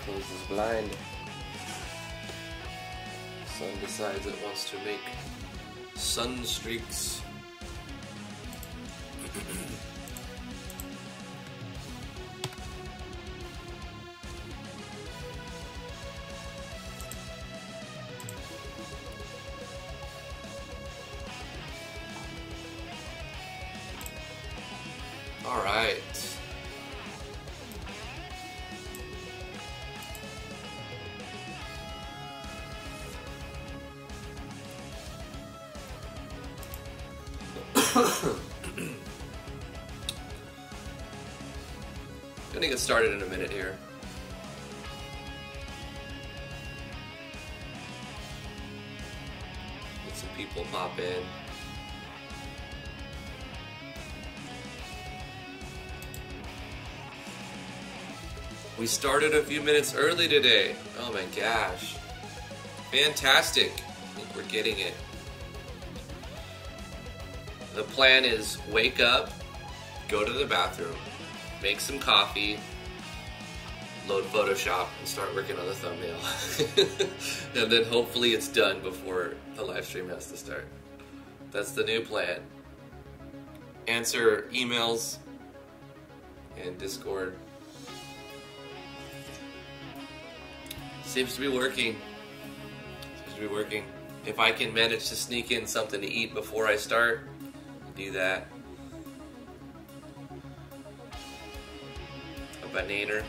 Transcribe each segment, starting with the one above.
Close this blind. Sun decides it wants to make sun streaks. All right. Gonna get started in a minute here. Let some people pop in. We started a few minutes early today. Oh my gosh. Fantastic. I think we're getting it. The plan is wake up, go to the bathroom, make some coffee, load Photoshop, and start working on the thumbnail. And then hopefully it's done before the live stream has to start. That's the new plan. Answer emails and Discord. Seems to be working. Seems to be working. If I can manage to sneak in something to eat before I start, do that. A banana.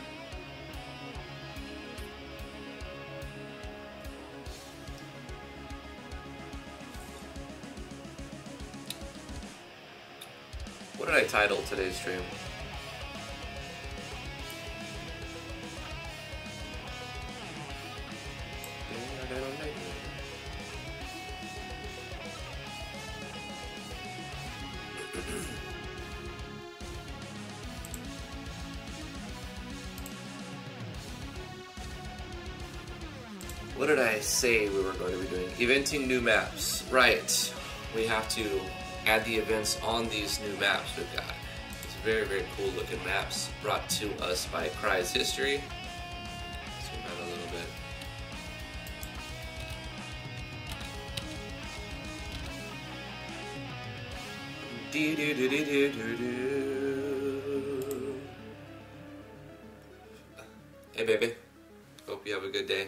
What did I title today's stream? What did I say we were going to be doing? Eventing new maps. Right. We have to add the events on these new maps we've got. It's very, very cool looking maps brought to us by Cry's History. Zoom out a little bit. Hey baby. Hope you have a good day.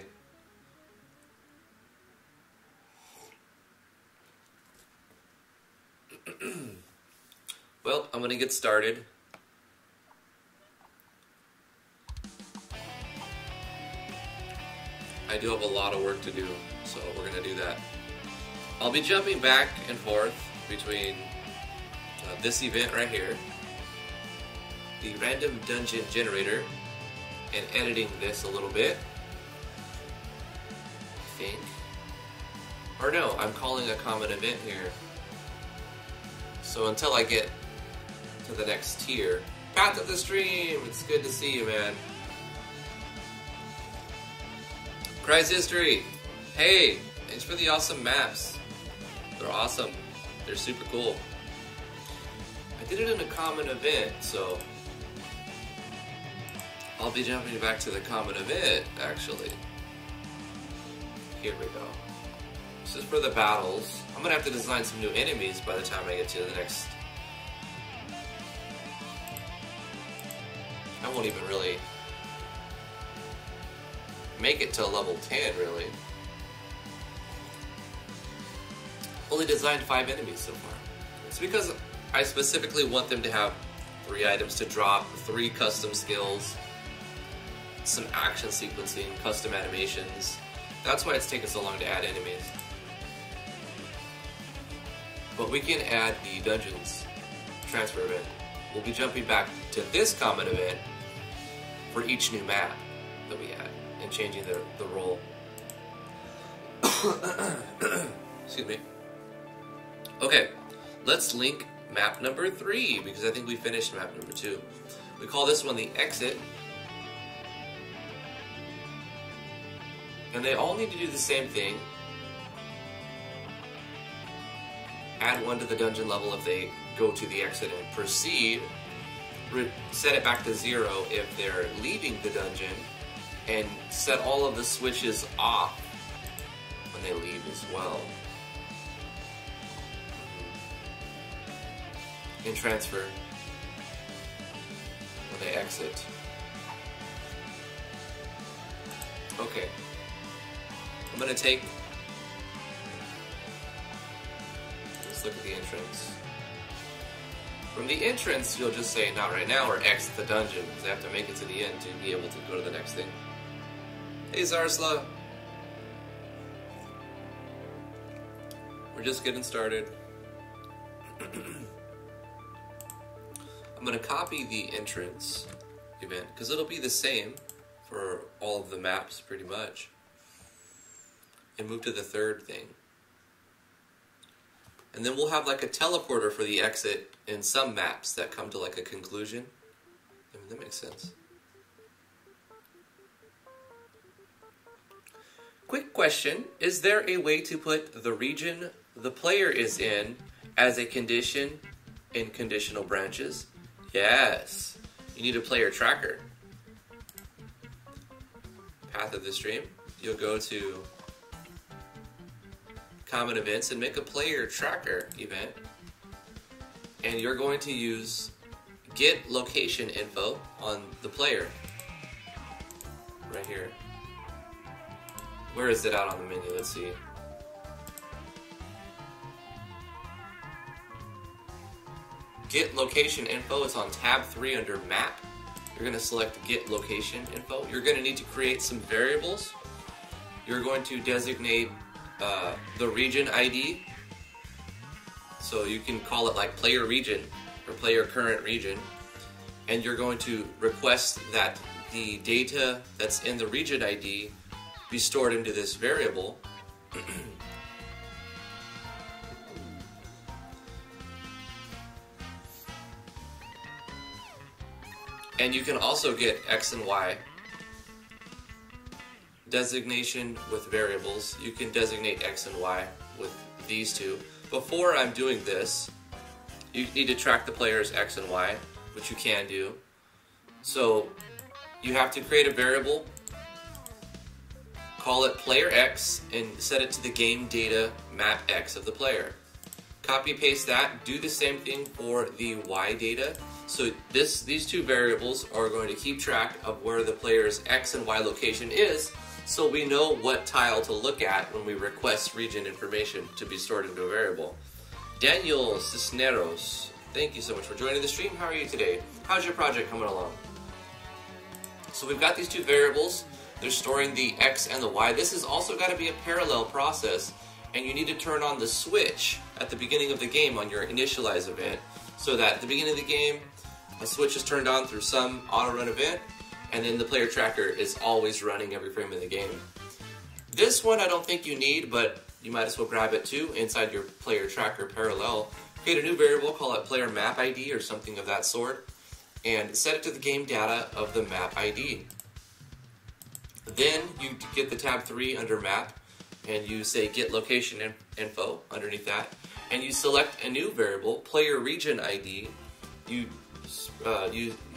Well, I'm gonna get started. I do have a lot of work to do, so we're gonna do that. I'll be jumping back and forth between this event right here, the random dungeon generator, and editing this a little bit, I think. Or no, I'm calling a common event here. So until I get to the next tier. Path of the stream! It's good to see you, man. Cry's History! Hey! Thanks for the awesome maps. They're awesome. They're super cool. I did it in a common event, so I'll be jumping back to the common event, actually. Here we go. This is for the battles. I'm gonna have to design some new enemies by the time I get to the next. I won't even really make it to level 10, really. Only designed 5 enemies so far. It's because I specifically want them to have 3 items to drop, 3 custom skills, some action sequencing, custom animations. That's why it's taken so long to add enemies. But we can add the dungeons transfer event. We'll be jumping back to this common event for each new map that we add and changing the role. Excuse me. Okay, let's link map number 3, because I think we finished map number 2. We call this one the exit. And they all need to do the same thing. Add 1 to the dungeon level if they go to the exit and proceed. Set it back to 0 if they're leaving the dungeon. And set all of the switches off when they leave as well. And transfer when they exit. Okay. I'm gonna take, let's look at the entrance. From the entrance, you'll just say, not right now, or exit the dungeon, because they have to make it to the end to be able to go to the next thing. Hey, Zarsla. We're just getting started. I'm gonna copy the entrance event, because it'll be the same for all of the maps, pretty much. And move to the third thing. And then we'll have like a teleporter for the exit in some maps that come to like a conclusion. I mean, that makes sense. Quick question, is there a way to put the region the player is in as a condition in conditional branches? Yes. You need a player tracker. Path of the stream. You'll go to common events and make a player tracker event, and you're going to use get location info on the player right here. Where is it out on the menu? Let's see. Get location info is on tab 3 under map. You're going to select get location info. You're going to need to create some variables. You're going to designate the region ID, so you can call it like player region or player current region, and you're going to request that the data that's in the region ID be stored into this variable. And you can also get X and Y designation with variables. You can designate X and Y with these two. Before I'm doing this, you need to track the player's X and Y, which you can do. So you have to create a variable, call it player X, and set it to the game data map X of the player. Copy paste that, do the same thing for the Y data. So these two variables are going to keep track of where the player's X and Y location is, so we know what tile to look at when we request region information to be stored into a variable. Daniel Cisneros, thank you so much for joining the stream. How are you today? How's your project coming along? So we've got these two variables. They're storing the X and the Y. This has also got to be a parallel process, and you need to turn on the switch at the beginning of the game on your initialize event, so that at the beginning of the game, a switch is turned on through some auto-run event, and then the player tracker is always running every frame of the game. This one I don't think you need, but you might as well grab it too inside your player tracker parallel. Create a new variable, call it player map ID or something of that sort, and set it to the game data of the map ID. Then you get the tab 3 under map, and you say get location info underneath that, and you select a new variable, player region ID.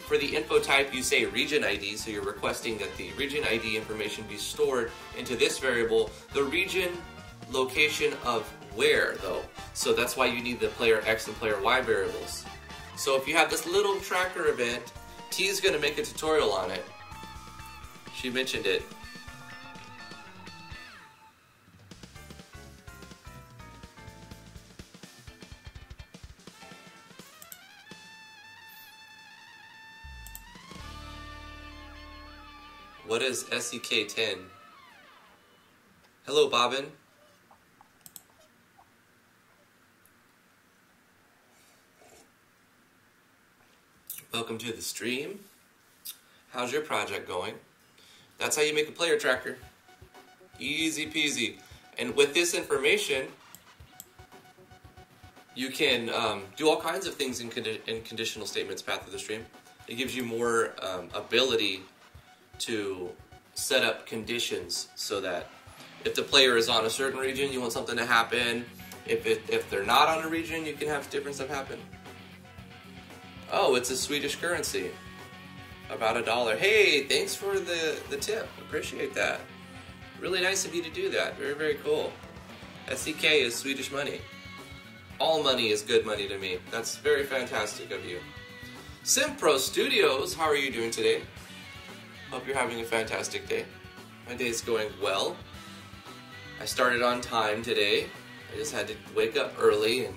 For the info type, you say region ID, so you're requesting that the region ID information be stored into this variable. The region location of where, though, so that's why you need the player X and player Y variables. So if you have this little tracker event, T is going to make a tutorial on it. She mentioned it. What is SEK10? Hello, Bobbin. Welcome to the stream. How's your project going? That's how you make a player tracker. Easy peasy. And with this information, you can do all kinds of things in conditional statements path of the stream. It gives you more ability to set up conditions so that if the player is on a certain region, you want something to happen. If they're not on a region, you can have different stuff happen. Oh, it's a Swedish currency. About $1. Hey, thanks for the tip. Appreciate that. Really nice of you to do that. Very, very cool. SEK is Swedish money. All money is good money to me. That's very fantastic of you. SimPro Studios, how are you doing today? Hope you're having a fantastic day. My day's going well. I started on time today. I just had to wake up early and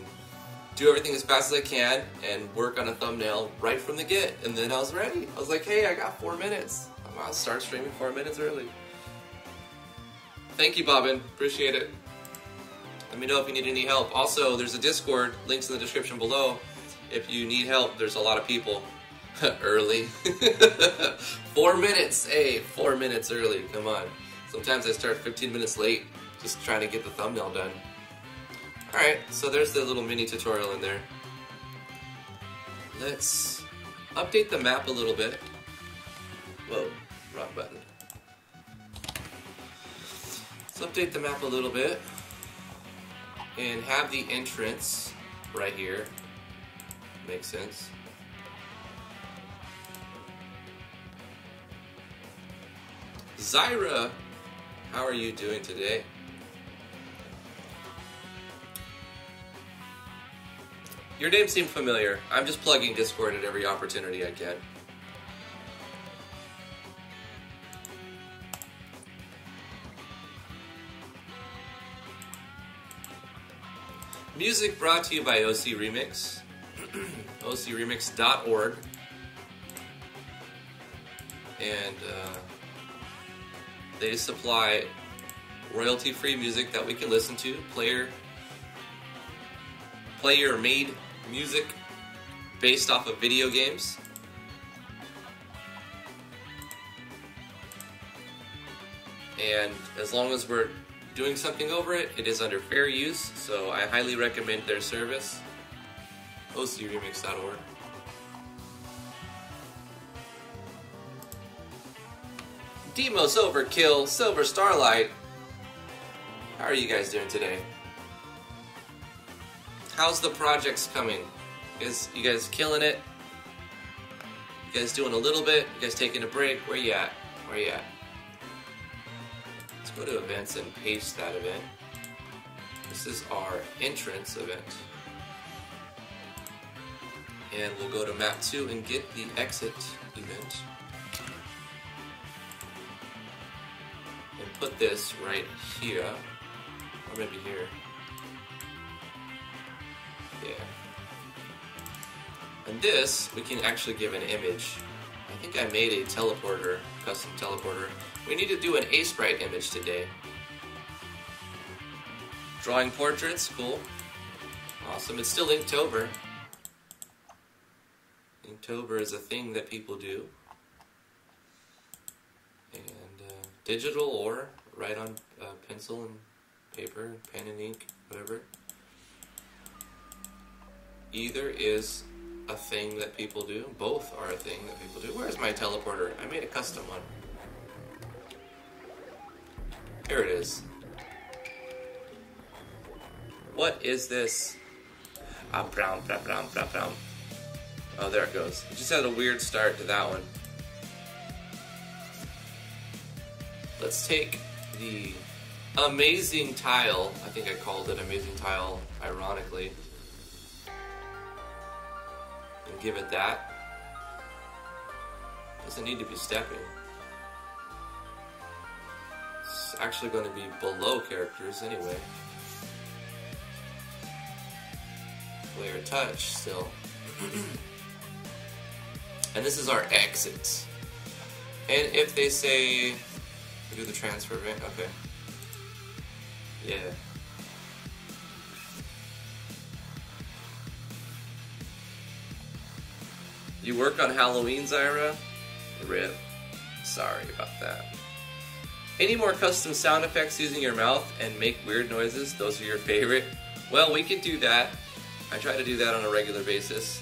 do everything as fast as I can and work on a thumbnail right from the get. And then I was ready. I was like, hey, I got 4 minutes. I'll start streaming 4 minutes early. Thank you, Bobbin. Appreciate it. Let me know if you need any help. Also, there's a Discord. Links in the description below. If you need help, there's a lot of people. Early. 4 minutes. Hey, 4 minutes early. Come on. Sometimes I start 15 minutes late just trying to get the thumbnail done. Alright, so there's the little mini tutorial in there. Let's update the map a little bit. Whoa, wrong button. Let's update the map a little bit and have the entrance right here. Makes sense. Zyra, how are you doing today? Your name seemed familiar. I'm just plugging Discord at every opportunity I can. Music brought to you by OC Remix. OCRemix.org. And they supply royalty-free music that we can listen to. Player-made music based off of video games. And as long as we're doing something over it, it is under fair use, so I highly recommend their service. OCRemix.org. Demos Overkill, Silver Starlight. How are you guys doing today? How's the projects coming? You guys killing it? You guys doing a little bit? You guys taking a break? Where you at? Where you at? Let's go to events and paste that event. This is our entrance event. And we'll go to map 2 and get the exit event. And put this right here. Or maybe here. Yeah. And this, we can actually give an image. I think I made a teleporter, custom teleporter. We need to do an A-Sprite image today. Drawing portraits, cool. Awesome, it's still Inktober. Inktober is a thing that people do. And digital or write on pencil and paper, pen and ink, whatever. Either is a thing that people do. Both are a thing that people do. Where's my teleporter? I made a custom one. Here it is. What is this? Oh, there it goes. It just had a weird start to that one. Let's take the amazing tile. I think I called it amazing tile, ironically. And give it that. Doesn't need to be stepping. It's actually going to be below characters anyway. Player touch still. And this is our exit. And if they say we do the transfer event, okay. Yeah. You work on Halloween, Zyra? RIP. Sorry about that. Any more custom sound effects using your mouth and make weird noises? Those are your favorite? Well, we can do that. I try to do that on a regular basis.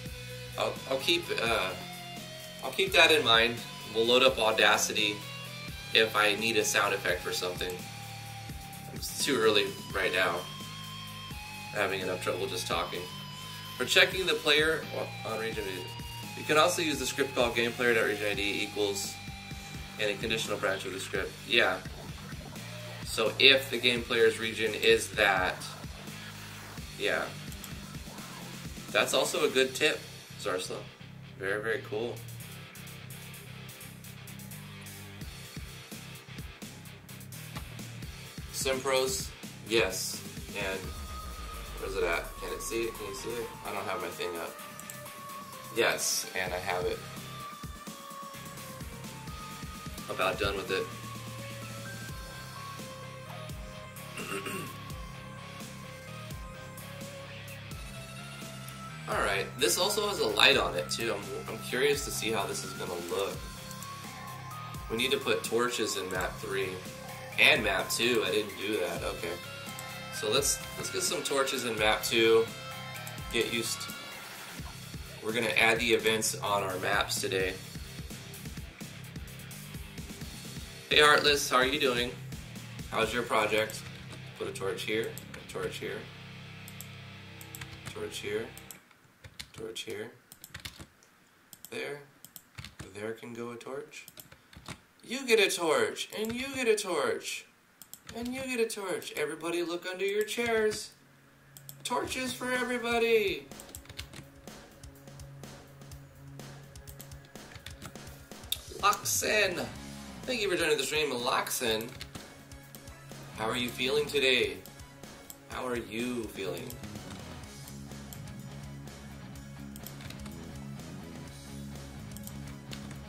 I'll keep that in mind. We'll load up Audacity if I need a sound effect for something. It's too early right now. I'm having enough trouble just talking. For checking the player on region ID, you can also use the script called gameplayer.region_ID equals and a conditional branch of the script. Yeah. So if the game player's region is that, yeah. That's also a good tip, Zarsla. Very, very cool. Simpros, yes. And where's it at? Can it see it? Can you see it? I don't have my thing up. Yes, and I have it. About done with it. Alright, this also has a light on it too. I'm curious to see how this is going to look. We need to put torches in map 3 and map 2. I didn't do that. Okay. So let's get some torches in map 2. Get used. We're going to add the events on our maps today. Hey Heartless, how are you doing? How's your project? Put a torch here, a torch here, torch here, torch here. There can go a torch. You get a torch, and you get a torch, and you get a torch. Everybody look under your chairs. Torches for everybody. Loxen. Thank you for joining the stream, Loxen. How are you feeling today? How are you feeling?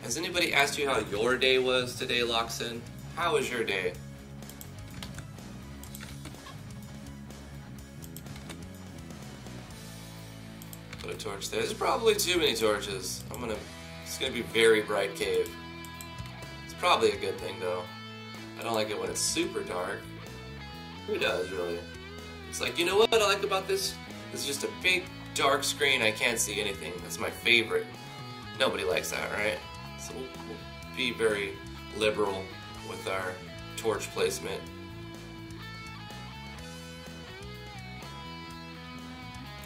Has anybody asked you how your day was today, Loxen? How was your day? Put a torch there. There's probably too many torches. It's gonna be very bright cave. It's probably a good thing though. I don't like it when it's super dark. Who does, really? It's like, you know what I like about this? It's just a big, dark screen. I can't see anything. That's my favorite. Nobody likes that, right? So we'll be very liberal with our torch placement.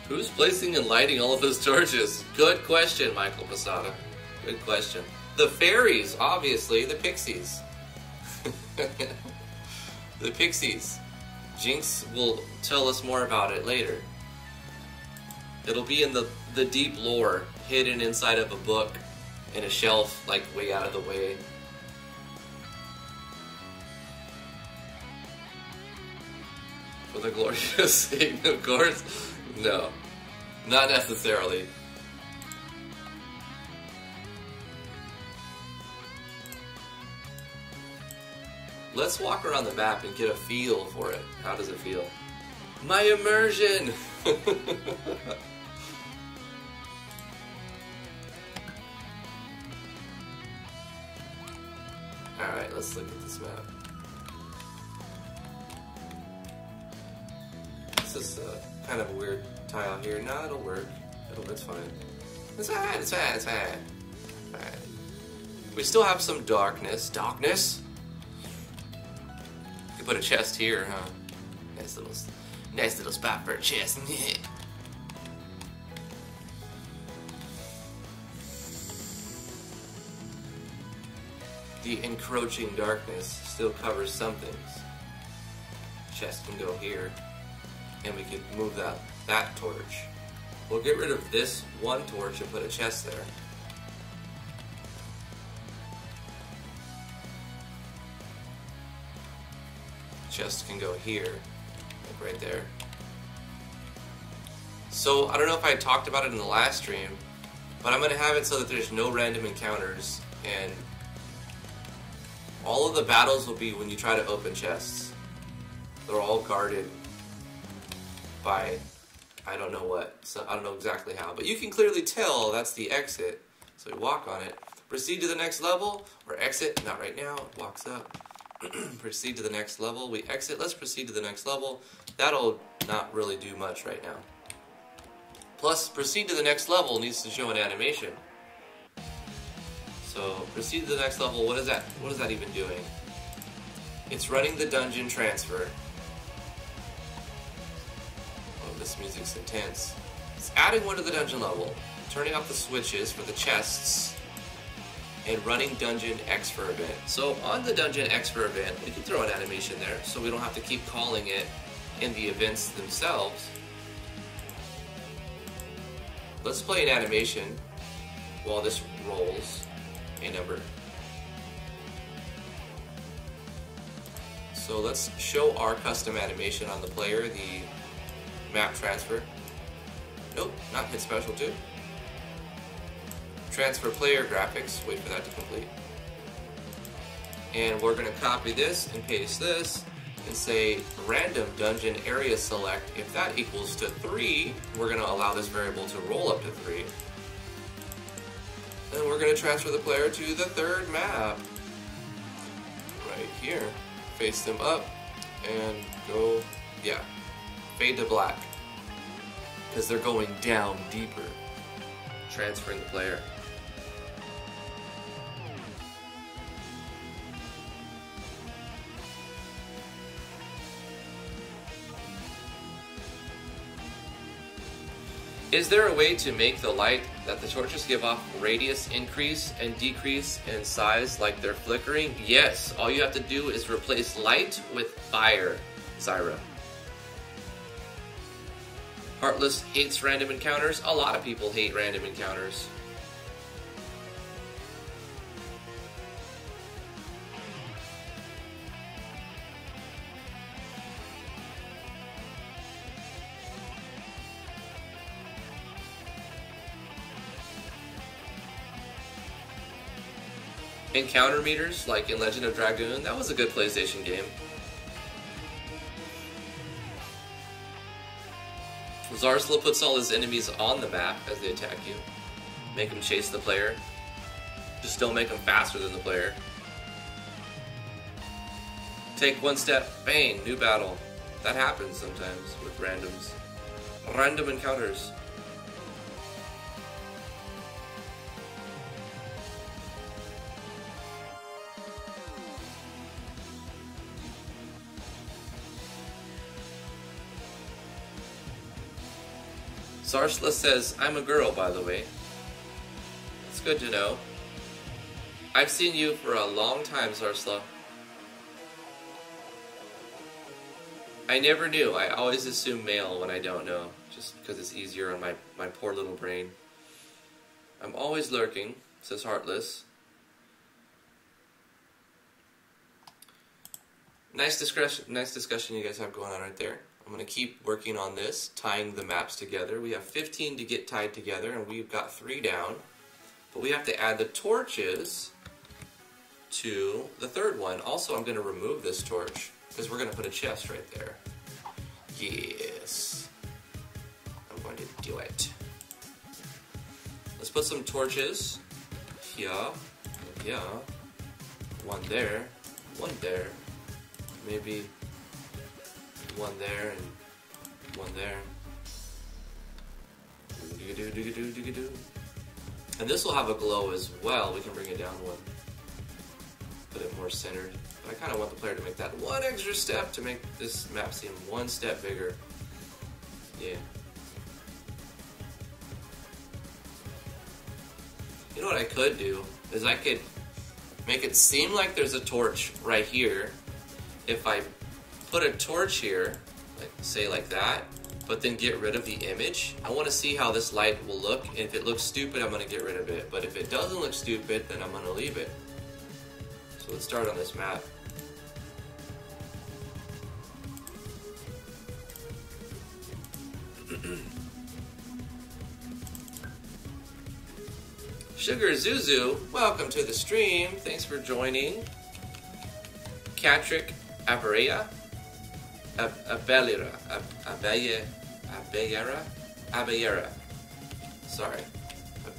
Who's placing and lighting all of those torches? Good question, Michael Posada. Good question. The fairies, obviously. The pixies. The pixies. Jinx will tell us more about it later. It'll be in the deep lore, hidden inside of a book, in a shelf, like way out of the way. For the glorious sake, of course. No, not necessarily. Let's walk around the map and get a feel for it. How does it feel? My immersion! Alright, let's look at this map. This is kind of a weird tile here. No, it'll work. It's fine. It's fine, it's fine, it's fine. Fine. We still have some darkness. Darkness? You put a chest here, huh? Nice little spot for a chest. The encroaching darkness still covers some things. Chest can go here, and we can move that torch. We'll get rid of this one torch and put a chest there. Chest can go here, like right there. So I don't know if I talked about it in the last stream, but I'm gonna have it so that there's no random encounters, and all of the battles will be when you try to open chests. They're all guarded by, I don't know what, so I don't know exactly how, but you can clearly tell that's the exit. So we walk on it, proceed to the next level, or exit, not right now, it walks up. Proceed to the next level. We exit. Let's proceed to the next level. That'll not really do much right now. Plus, proceed to the next level needs to show an animation. So, proceed to the next level. What is that? What is that even doing? It's running the dungeon transfer. Oh, this music's intense. It's adding one to the dungeon level, turning off the switches for the chests, and running Dungeon X for event. So on the Dungeon X for event, we can throw an animation there, so we don't have to keep calling it in the events themselves. Let's play an animation while this rolls a number. So let's show our custom animation on the player, the map transfer. Nope, not hit special 2. Transfer player graphics, wait for that to complete. And we're going to copy this and paste this and say random dungeon area select. If that equals to 3, we're going to allow this variable to roll up to 3. And we're going to transfer the player to the third map. Right here. Face them up and go, yeah, fade to black. Because they're going down deeper. Transferring the player. Is there a way to make the light that the torches give off radius increase and decrease in size like they're flickering? Yes, all you have to do is replace light with fire, Zyra. Heartless hates random encounters. A lot of people hate random encounters. Encounter meters, like in Legend of Dragoon, that was a good PlayStation game. Zarwell puts all his enemies on the map as they attack you. Make them chase the player. Just don't make them faster than the player. Take one step, bang, new battle. That happens sometimes with randoms. Random encounters. Zarwell says, I'm a girl, by the way. It's good to know. I've seen you for a long time, Zarwell. I never knew. I always assume male when I don't know, just because it's easier on my poor little brain. I'm always lurking, says Heartless. Nice discussion you guys have going on right there. I'm going to keep working on this, tying the maps together. We have 15 to get tied together, and we've got 3 down. But we have to add the torches to the third one. Also, I'm going to remove this torch, because we're going to put a chest right there. Yes. I'm going to do it. Let's put some torches here, here, one there, one there, maybe one there and one there. And this will have a glow as well. We can bring it down one. Put it more centered. But I kind of want the player to make that one extra step to make this map seem one step bigger. Yeah. You know what I could do? Is I could make it seem like there's a torch right here. If I put a torch here, like say like that, but then get rid of the image. I want to see how this light will look. And if it looks stupid, I'm going to get rid of it. But if it doesn't look stupid, then I'm going to leave it. So let's start on this map. Sugar Zuzu, welcome to the stream. Thanks for joining. Catrick Aberea. Abeyera. Sorry, I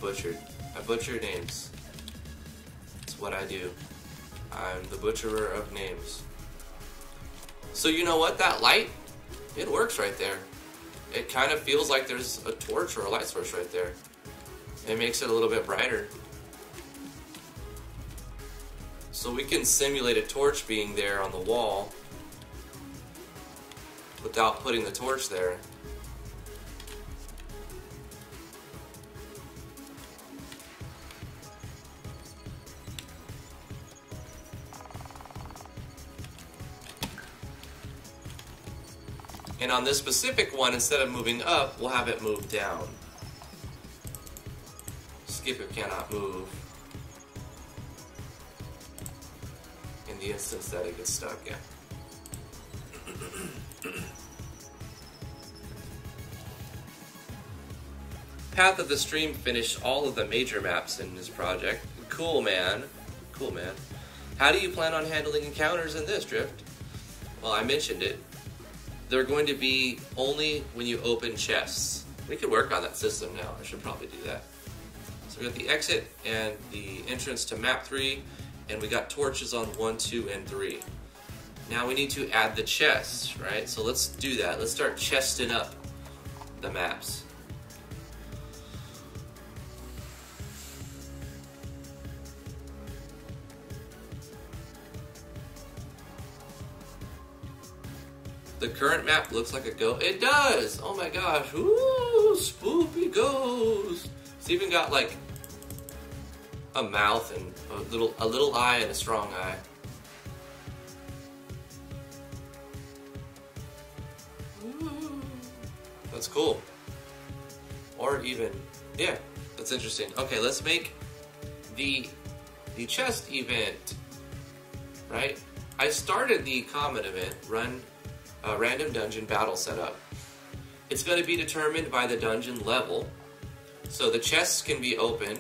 butchered names. It's what I do. I'm the butcherer of names. So you know what? That light, it works right there. It kind of feels like there's a torch or a light source right there. It makes it a little bit brighter. So we can simulate a torch being there on the wall without putting the torch there. And on this specific one, instead of moving up, we'll have it move down. Skip it cannot move. In the instance that it gets stuck, yeah. Path of the Stream finished all of the major maps in this project. Cool, man. Cool, man. How do you plan on handling encounters in this, Drift? Well, I mentioned it. They're going to be only when you open chests. We could work on that system now. I should probably do that. So we got the exit and the entrance to map 3, and we got torches on 1, 2, and 3. Now we need to add the chests, right? So let's do that. Let's start chesting up the maps. The current map looks like a ghost. It does! Oh my gosh. Ooh, spoopy ghost. It's even got like a mouth and a little eye and a strong eye. Ooh, that's cool. Or even, yeah, that's interesting. Okay, let's make the chest event, right? I started the common event, run random dungeon battle setup. It's going to be determined by the dungeon level. So the chests can be opened,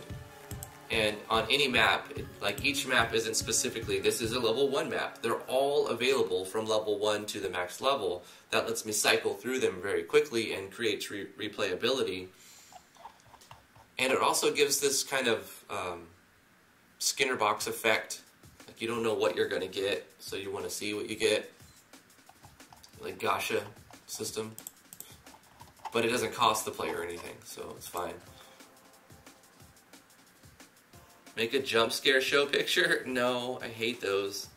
and on any map, like each map isn't specifically, this is a level 1 map. They're all available from level 1 to the max level. That lets me cycle through them very quickly and creates replayability. And it also gives this kind of Skinner box effect. Like you don't know what you're going to get, so you want to see what you get. Like gacha system, but it doesn't cost the player anything, so it's fine. Make a jump scare show picture? No, I hate those.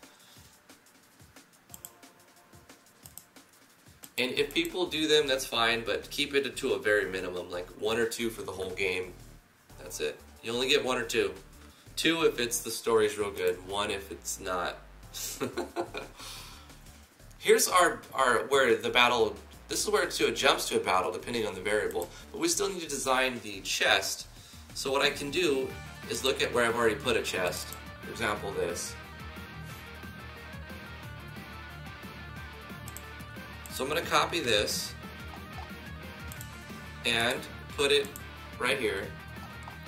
And if people do them, that's fine, but keep it to a very minimum, like 1 or 2 for the whole game. That's it. You only get 1 or 2. 2 if it's the story's real good, 1 if it's not. Here's our where the battle, this is where it jumps to a battle depending on the variable, but we still need to design the chest. So what I can do is look at where I've already put a chest. For example, this. So I'm going to copy this and put it right here.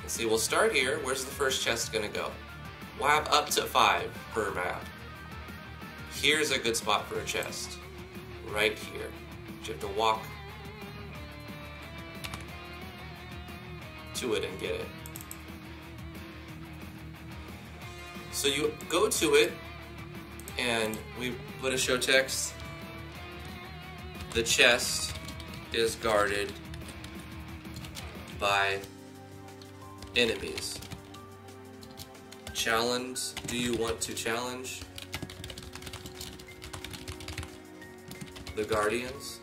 Let's see, we'll start here. Where's the first chest going to go? We'll have up to 5 per map. Here's a good spot for a chest. Right here. You have to walk to it and get it. So you go to it, and we put a show text. The chest is guarded by enemies. Challenge. Do you want to challenge the Guardians?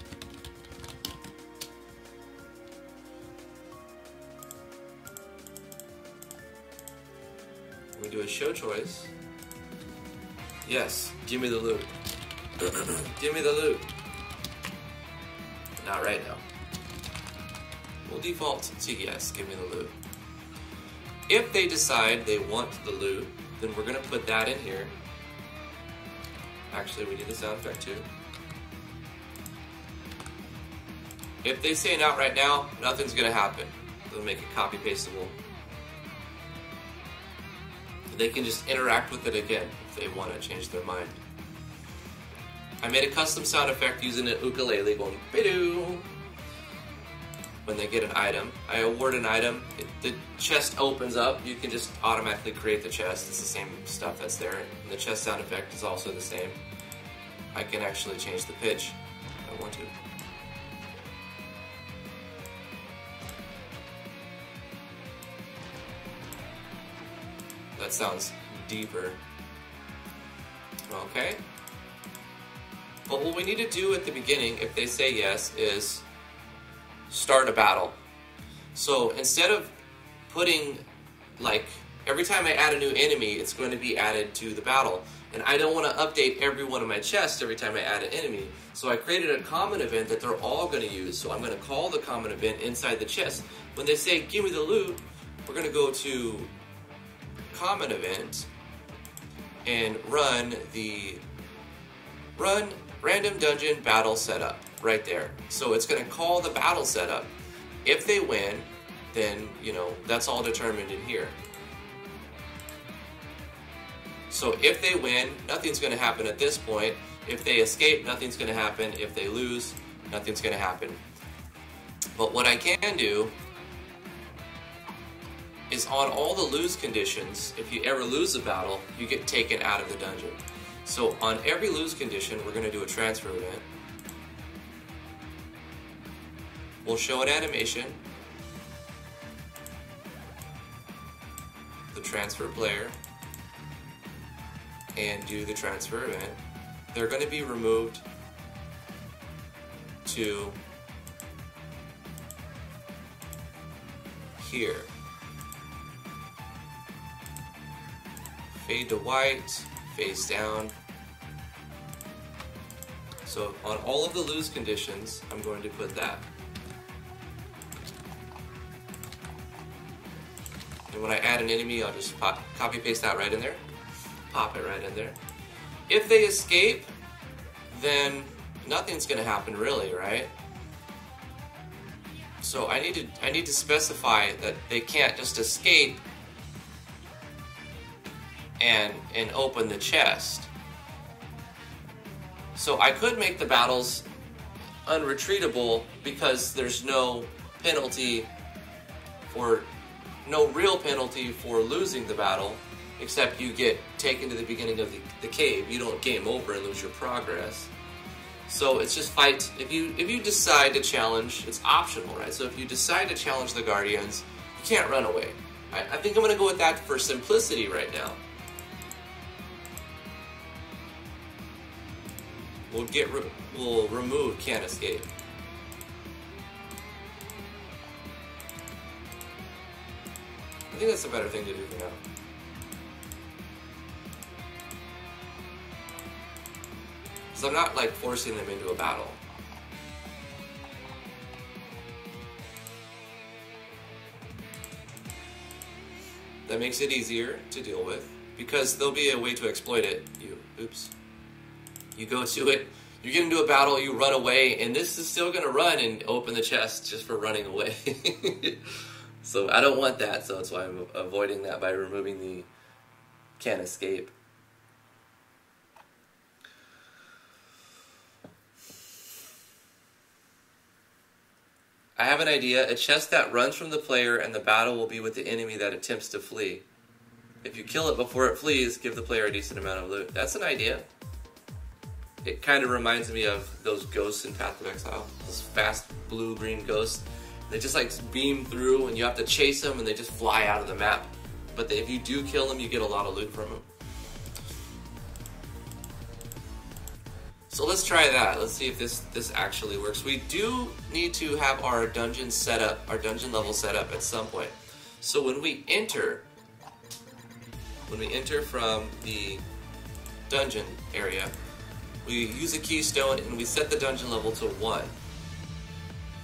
We do a show choice. Yes, give me the loot. Give me the loot. Not right now. We'll default to yes, give me the loot. If they decide they want the loot, then we're going to put that in here. Actually, we need the sound effect too. If they say not right now, nothing's going to happen. They'll make it copy-pastable. They can just interact with it again if they want to change their mind. I made a custom sound effect using an ukulele going bidoo. when they get an item. I award an item, the chest opens up, you can just automatically create the chest. It's the same stuff that's there. And the chest sound effect is also the same. I can actually change the pitch if I want to. That sounds deeper. Okay. But what we need to do at the beginning, if they say yes, is start a battle. So instead of putting, like, every time I add a new enemy, it's going to be added to the battle. And I don't want to update every one of my chests every time I add an enemy. So I created a common event that they're all going to use. So I'm going to call the common event inside the chest. When they say, give me the loot, we're going to go to common event and run random dungeon battle setup right there. So it's going to call the battle setup. If they win, then, you know, that's all determined in here. So if they win, nothing's going to happen at this point. If they escape, nothing's going to happen. If they lose, nothing's going to happen. But what I can do is on all the lose conditions, if you ever lose a battle, you get taken out of the dungeon. So on every lose condition, we're going to do a transfer event. We'll show an animation, the transfer player, and do the transfer event. They're going to be removed to here. Fade to white, face down. So on all of the lose conditions, I'm going to put that. And when I add an enemy, I'll just copy paste that right in there. Pop it right in there. If they escape, then nothing's going to happen really, right? So I need to specify that they can't just escape and open the chest. So I could make the battles unretreatable because there's no penalty for no real penalty for losing the battle, except you get taken to the beginning of the cave. You don't game over and lose your progress. So it's just fight. If you decide to challenge, it's optional, right? So if you decide to challenge the Guardians, you can't run away. I think I'm going to go with that for simplicity right now. We'll remove can't escape. I think that's a better thing to do for now. Because I'm not like forcing them into a battle. That makes it easier to deal with because there'll be a way to exploit it. You go to it, you get into a battle, you run away, and this is still going to run and open the chest just for running away. So I don't want that, so that's why I'm avoiding that by removing the can't escape. I have an idea. A chest that runs from the player and the battle will be with the enemy that attempts to flee. If you kill it before it flees, give the player a decent amount of loot. That's an idea. It kind of reminds me of those ghosts in Path of Exile. Those fast blue-green ghosts. They just like beam through and you have to chase them and they just fly out of the map. But if you do kill them, you get a lot of loot from them. So let's try that. Let's see if this actually works. We do need to have our dungeon set up, our dungeon level set up at some point. So when we enter from the dungeon area, we use a keystone and we set the dungeon level to 1.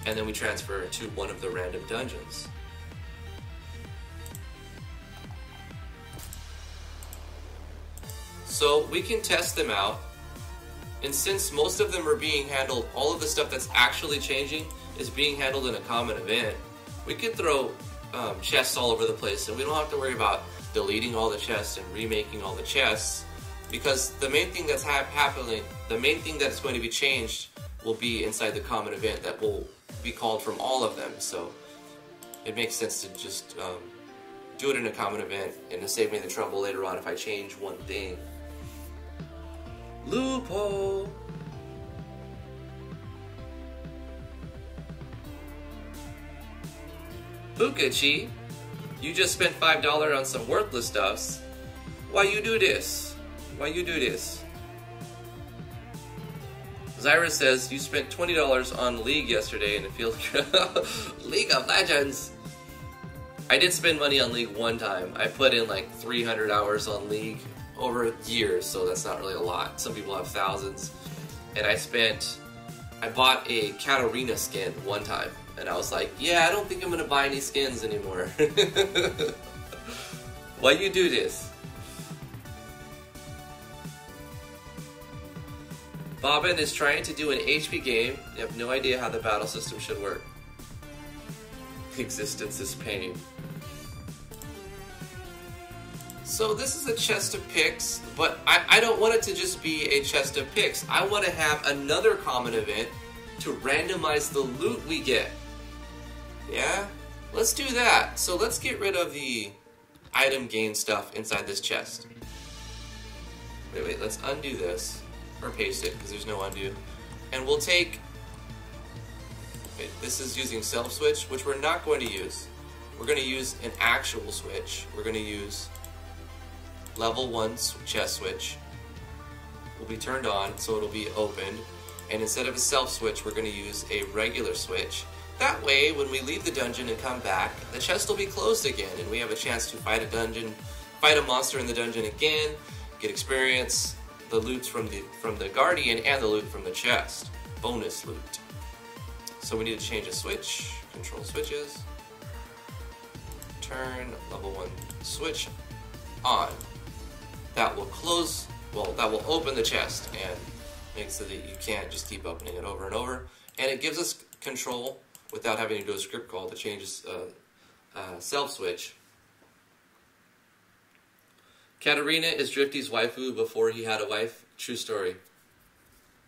And then we transfer to one of the random dungeons. So we can test them out. And since most of them are being handled, all of the stuff that's actually changing is being handled in a common event, we could throw chests all over the place and we don't have to worry about deleting all the chests and remaking all the chests, because the main thing that's happening, the main thing that's going to be changed will be inside the common event that will be called from all of them. So it makes sense to just do it in a common event and to save me the trouble later on if I change one thing. Loophole! Pukachi, you just spent $5 on some worthless stuffs. Why you do this? Why you do this? Zyra says you spent $20 on League yesterday and it feels League of Legends. I did spend money on League one time. I put in like 300 hours on League over years, so that's not really a lot. Some people have thousands. And I bought a Katarina skin one time. And I was like, yeah, I don't think I'm gonna buy any skins anymore. Why you do this? Bobbin is trying to do an HP game. You have no idea how the battle system should work. Existence is pain. So this is a chest of picks, but I don't want it to just be a chest of picks. I want to have another common event to randomize the loot we get. Yeah? Let's do that. So let's get rid of the item gain stuff inside this chest. Wait, let's undo this. Or paste it, because there's no undo. And we'll take... Wait, this is using self-switch, which we're not going to use. We're going to use an actual switch. We're going to use level 1 chest switch. Will be turned on, so it'll be opened. And instead of a self-switch, we're going to use a regular switch. That way, when we leave the dungeon and come back, the chest will be closed again, and we have a chance to fight a monster in the dungeon again, get experience, the loot from the Guardian, and the loot from the chest. Bonus loot. So we need to change a switch. Control switches. Turn level 1 switch on. That will close, well, that will open the chest and make so that you can't just keep opening it over and over. And it gives us control without having to do a script call to change self switch. Katarina is Drifty's waifu before he had a wife. True story.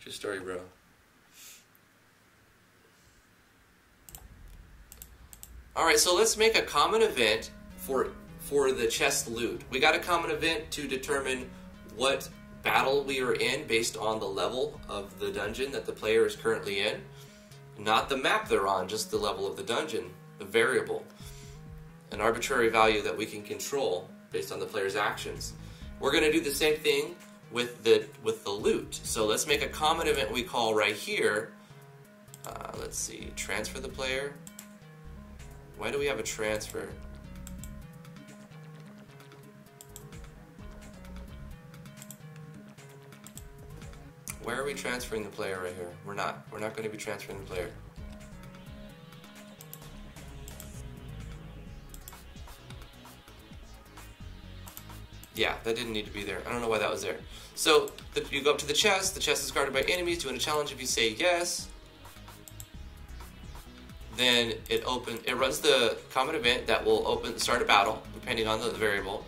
True story, bro. Alright, so let's make a common event for the chest loot. We got a common event to determine what battle we are in based on the level of the dungeon that the player is currently in. Not the map they're on, just the level of the dungeon, the variable. An arbitrary value that we can control based on the player's actions. We're going to do the same thing with the loot. So let's make a common event we call right here. Let's see, transfer the player. Why do we have a transfer? Where are we transferring the player right here? We're not going to be transferring the player. Yeah, that didn't need to be there. I don't know why that was there. So, you go up to the chest is guarded by enemies. Doing a challenge, if you say yes, then it runs the common event that will start a battle, depending on the variable.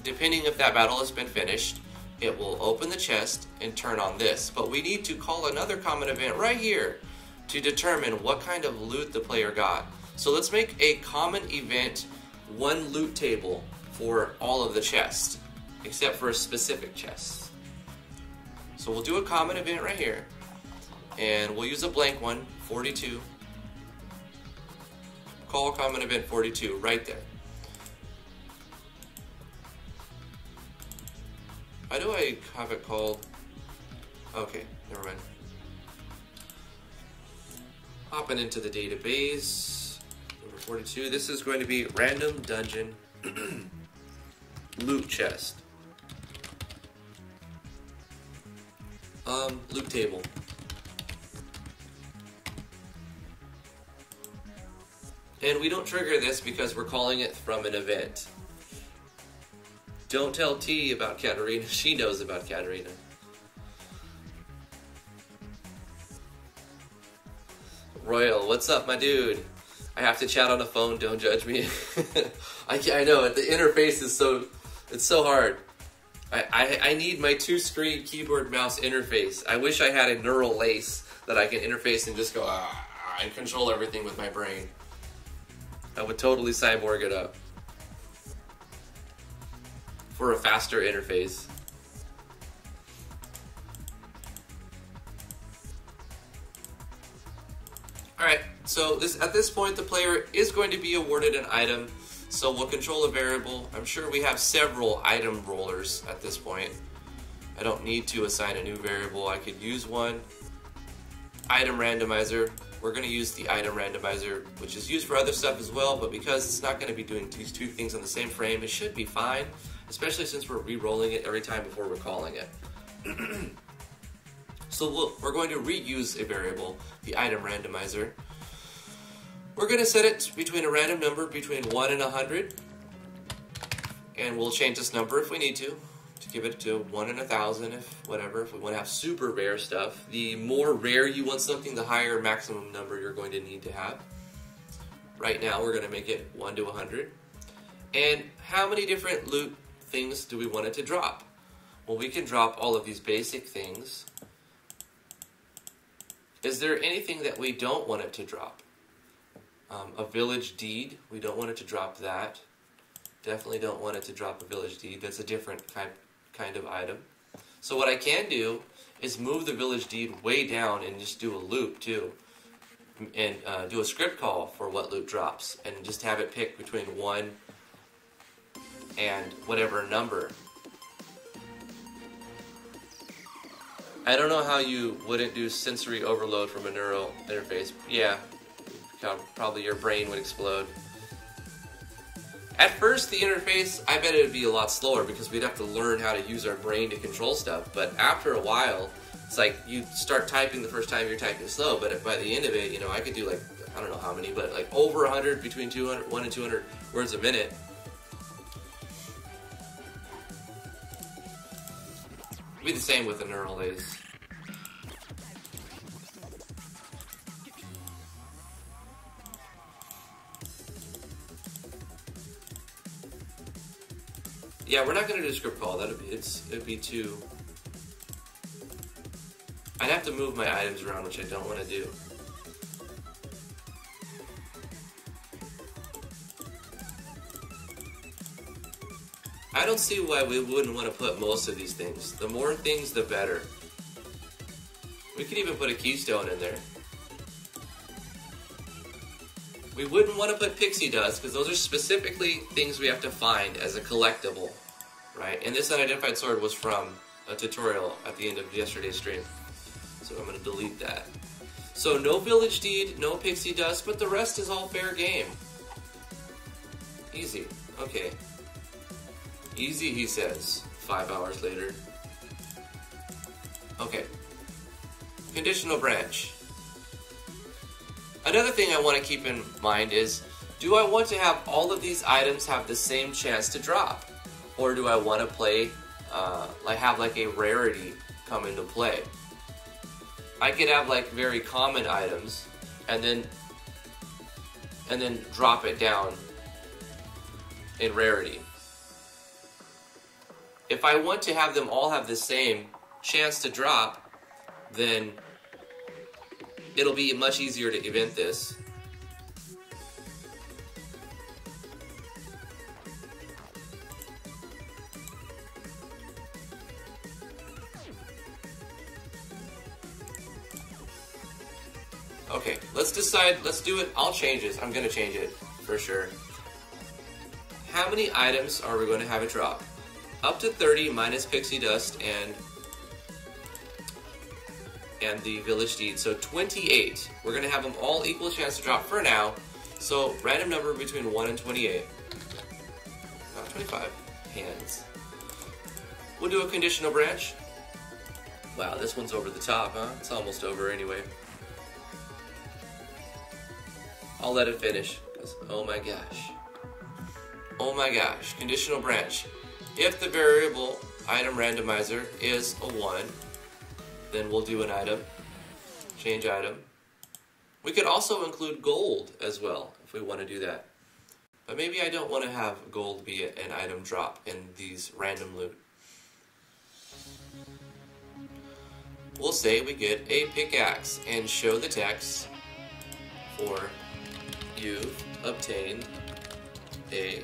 Depending if that battle has been finished, it will open the chest and turn on this. But we need to call another common event right here to determine what kind of loot the player got. So let's make a common event, one loot table for all of the chests, except for specific chests. So we'll do a common event right here, and we'll use a blank one, 42. Call common event 42 right there. Why do I have it called? Okay, never mind. Hopping into the database, number 42. This is going to be random dungeon loot chest. Loot table. And we don't trigger this because we're calling it from an event. Don't tell T about Katarina. She knows about Katarina. Royal, what's up, my dude? I have to chat on the phone. Don't judge me. I know the interface is so hard. I need my 2-screen keyboard mouse interface. I wish I had a neural lace that I can interface and just go and control everything with my brain. I would totally cyborg it up for a faster interface. Alright, so at this point the player is going to be awarded an item, so we'll control a variable. I'm sure we have several item rollers at this point. I don't need to assign a new variable, I could use one. Item randomizer, we're going to use the item randomizer, which is used for other stuff as well, but because it's not going to be doing these two things on the same frame, it should be fine, especially since we're re-rolling it every time before we're calling it. So we're going to reuse a variable, the item randomizer. We're going to set it between a random number between 1 and 100. And we'll change this number if we need to give it to 1 in 1,000, if whatever. If we want to have super rare stuff. The more rare you want something, the higher maximum number you're going to need to have. Right now, we're going to make it 1 to 100. And how many different loot things do we want it to drop? Well, we can drop all of these basic things. Is there anything that we don't want it to drop? A village deed, we don't want it to drop that. Definitely don't want it to drop a village deed. That's a different kind of item. So what I can do is move the village deed way down and just do a loop too. And do a script call for what loot drops. And just have it pick between 1 and whatever number. I don't know how you wouldn't do sensory overload from a neural interface. Yeah, probably your brain would explode. At first, the interface, I bet it would be a lot slower because we'd have to learn how to use our brain to control stuff. But after a while, it's like you start typing the first time you're typing slow, but by the end of it, you know, I could do like, I don't know how many, but like over 100, between 1 and 200 words a minute. It'd be the same with the neural lace. Yeah, we're not going to do a script call. It'd be too... I'd have to move my items around, which I don't want to do. I don't see why we wouldn't want to put most of these things. The more things, the better. We could even put a keystone in there. We wouldn't want to put pixie dust because those are specifically things we have to find as a collectible, right? And this unidentified sword was from a tutorial at the end of yesterday's stream. So I'm going to delete that. So no village deed, no pixie dust, but the rest is all fair game. Easy. Okay. Easy, he says, 5 hours later. Okay. Conditional branch. Another thing I want to keep in mind is, do I want to have all of these items have the same chance to drop? Or do I want to play, have like a rarity come into play? I could have like very common items, and then drop it down in rarity. If I want to have them all have the same chance to drop, then it'll be much easier to event this. Okay, let's decide, let's do it. I'll change this. I'm going to change it for sure. How many items are we going to have it drop? Up to 30 minus pixie dust and the village deed. So 28. We're going to have them all equal chance to drop for now. So random number between 1 and 28. Not 25. Hands. We'll do a conditional branch. Wow, this one's over the top, huh? It's almost over anyway. I'll let it finish. Oh my gosh. Oh my gosh. Conditional branch. If the variable item randomizer is a 1, then we'll do an item. Change item. We could also include gold as well if we want to do that. But maybe I don't want to have gold be an item drop in these random loot. we'll say we get a pickaxe and show the text for you've obtained a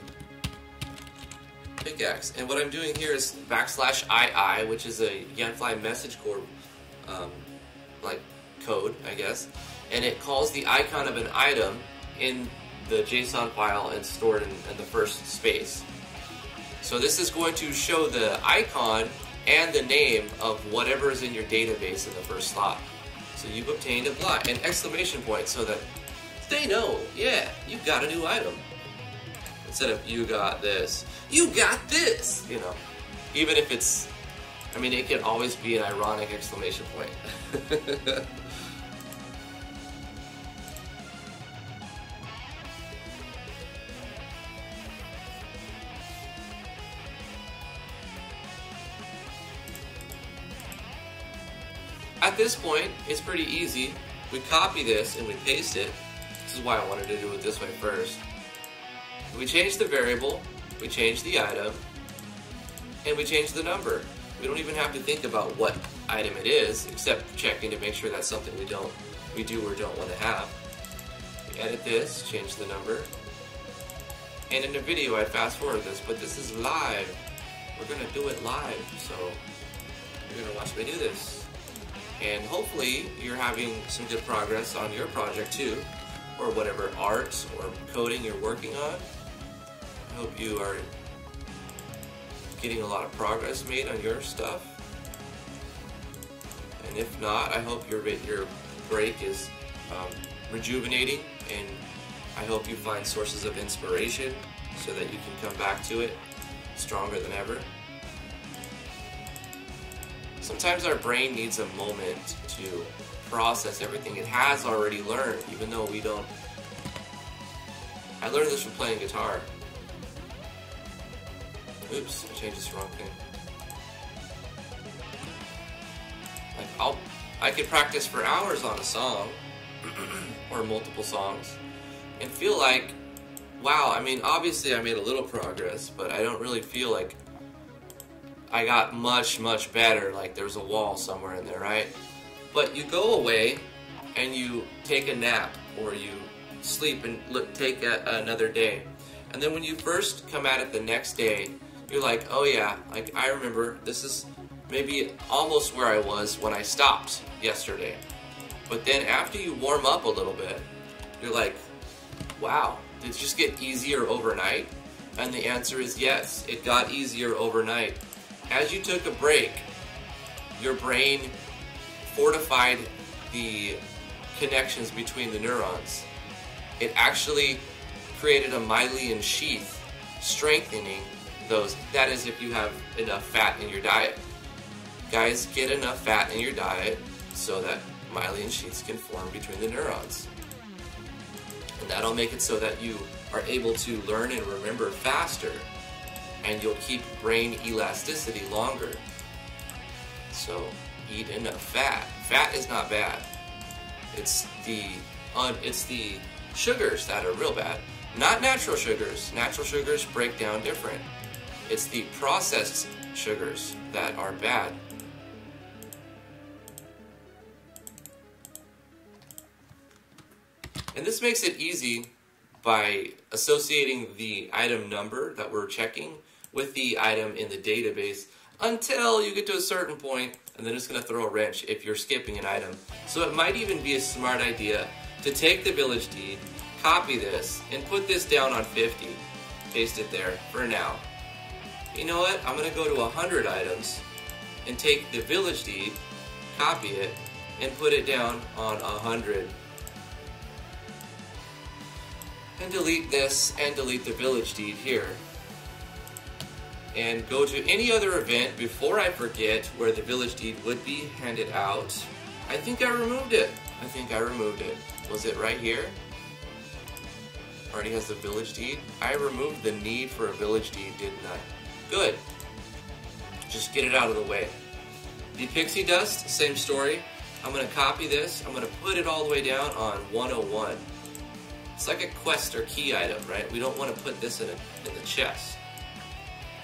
pickaxe. And what I'm doing here is \II, which is a Yanfly message core like code, I guess, and it calls the icon of an item in the JSON file and stored in the first space. So this is going to show the icon and the name of whatever is in your database in the first slot. So you've obtained an exclamation point so that they know, yeah, you got a new item. Instead of you got this, you got this, you know. Even if it's, I mean, it can always be an ironic exclamation point. At this point, it's pretty easy. We copy this and we paste it. This is why I wanted to do it this way first. We change the variable, we change the item, and we change the number. We don't even have to think about what item it is, except checking to make sure that's something we do or don't want to have. We edit this, change the number. And in the video, I fast forward this, but this is live. We're gonna do it live, so you're gonna watch me do this. And hopefully you're having some good progress on your project too, or whatever art or coding you're working on. I hope you are getting a lot of progress made on your stuff. And if not, I hope your break is rejuvenating, and I hope you find sources of inspiration so that you can come back to it stronger than ever. Sometimes our brain needs a moment to process everything it has already learned, even though we don't. I learned this from playing guitar. Oops, I changed this wrong thing. Like I could practice for hours on a song, or multiple songs, and feel like, wow, I mean, obviously I made a little progress, but I don't really feel like I got much better, like there's a wall somewhere in there, right? But you go away and you take a nap, or you sleep and take another day. And then when you first come at it the next day, you're like, oh yeah, like I remember this is maybe almost where I was when I stopped yesterday. But then after you warm up a little bit, you're like, wow, did it just get easier overnight? And the answer is yes, it got easier overnight. As you took a break, your brain fortified the connections between the neurons. It actually created a myelin sheath, strengthening those. That is, if you have enough fat in your diet. Guys, get enough fat in your diet so that myelin sheaths can form between the neurons. And that'll make it so that you are able to learn and remember faster, and you'll keep brain elasticity longer. So eat enough fat. Fat is not bad. It's the sugars that are real bad. Not natural sugars. Natural sugars break down different. It's the processed sugars that are bad. And this makes it easy by associating the item number that we're checking with the item in the database until you get to a certain point, and then it's going to throw a wrench if you're skipping an item. So it might even be a smart idea to take the village deed, copy this, and put this down on 50. Paste it there for now. You know what? I'm going to go to 100 items and take the village deed, copy it, and put it down on 100. And delete this and delete the village deed here. And go to any other event before I forget where the village deed would be handed out. I think I removed it. Was it right here? Already has the village deed. I removed the need for a village deed, didn't I? Good. Just get it out of the way. The pixie dust, same story. I'm going to copy this. I'm going to put it all the way down on 101. It's like a quest or key item, right? We don't want to put this in the chest.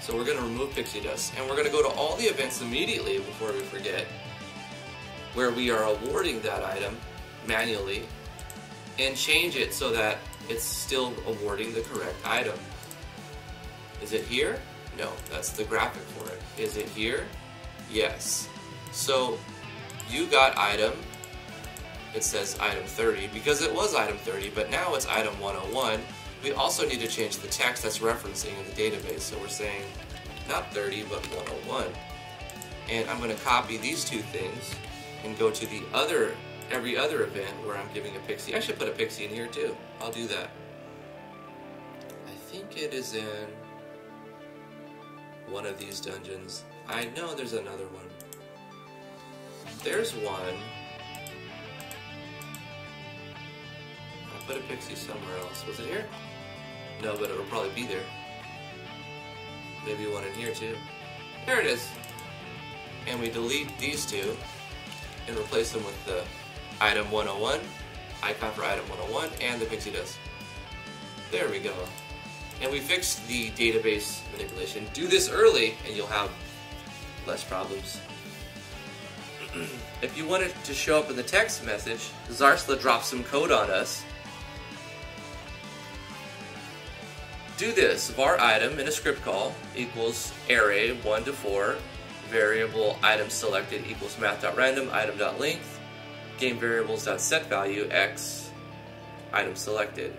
So we're going to remove pixie dust, and we're going to go to all the events immediately before we forget. where we are awarding that item manually and change it so that it's still awarding the correct item. Is it here? No, that's the graphic for it. Is it here? Yes. So you got item, it says item 30 because it was item 30, but now it's item 101. We also need to change the text that's referencing in the database. So we're saying not 30, but 101. And I'm going to copy these two things and go to the every other event where I'm giving a pixie. I should put a pixie in here too. I'll do that. I think it is in one of these dungeons. I know there's another one. There's one. I put a pixie somewhere else. Was it here? No, but it'll probably be there. Maybe one in here too. There it is. And we delete these two and replace them with the item 101, icon for item 101, and the pixie dust. There we go. And we fixed the database manipulation. Do this early and you'll have less problems. If you want it to show up in the text message, Zarsla dropped some code on us. Do this, var item in a script call equals array 1 to 4, variable item selected equals math.random item.length, game variables.setValue x item selected,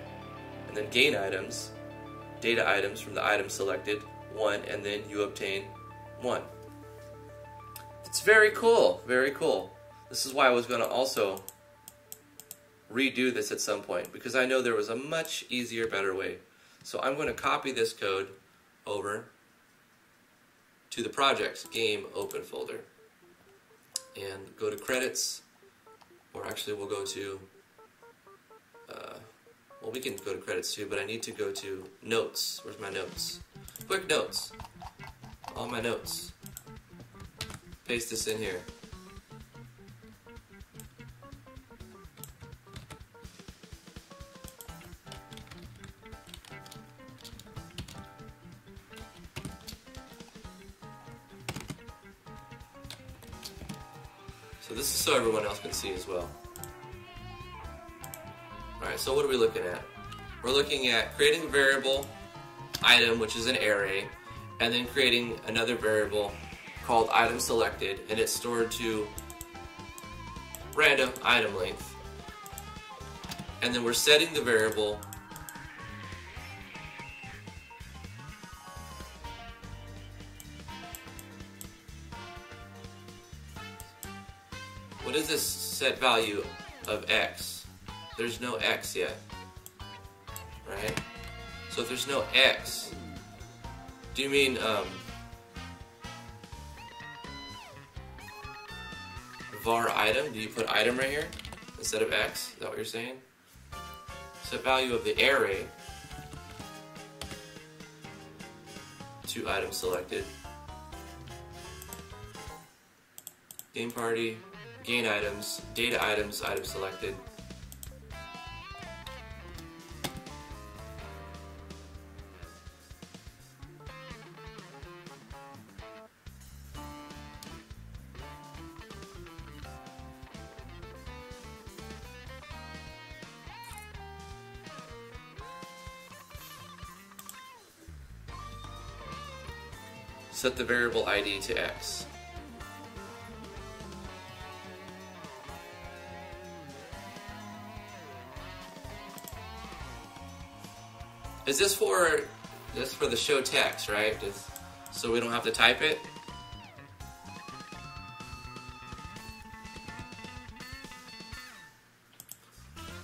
and then gain items, data items from the item selected 1, and then you obtain 1. It's very cool, very cool. This is why I was going to also redo this at some point, because I know there was a much easier, better way. So I'm going to copy this code over to the projects game open folder and go to credits, or actually we'll go to, well, we can go to credits too, but I need to go to notes. Where's my notes? Quick notes. All my notes. Paste this in here. So this is so everyone else can see as well. Alright, so what are we looking at? We're looking at creating a variable item, which is an array, and then creating another variable called item selected, and it's stored to random item length. And then we're setting the variable what is this set value of x? There's no x yet, right? So if there's no x, do you mean var item? Do you put item right here instead of x? Is that what you're saying? Set value of the array to item selected. Game party, gain items, data items, item selected. Set the variable ID to x. Is this for the show text, right? So we don't have to type it?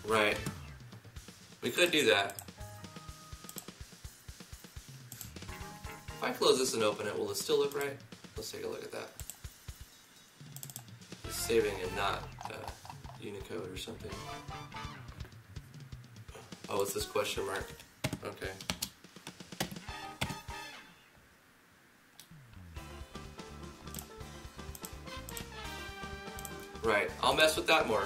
Right. We could do that. If I close this and open it, will it still look right? Let's take a look at that. It's saving and not Unicode or something. Oh, it's this question mark. Okay. Right, I'll mess with that more.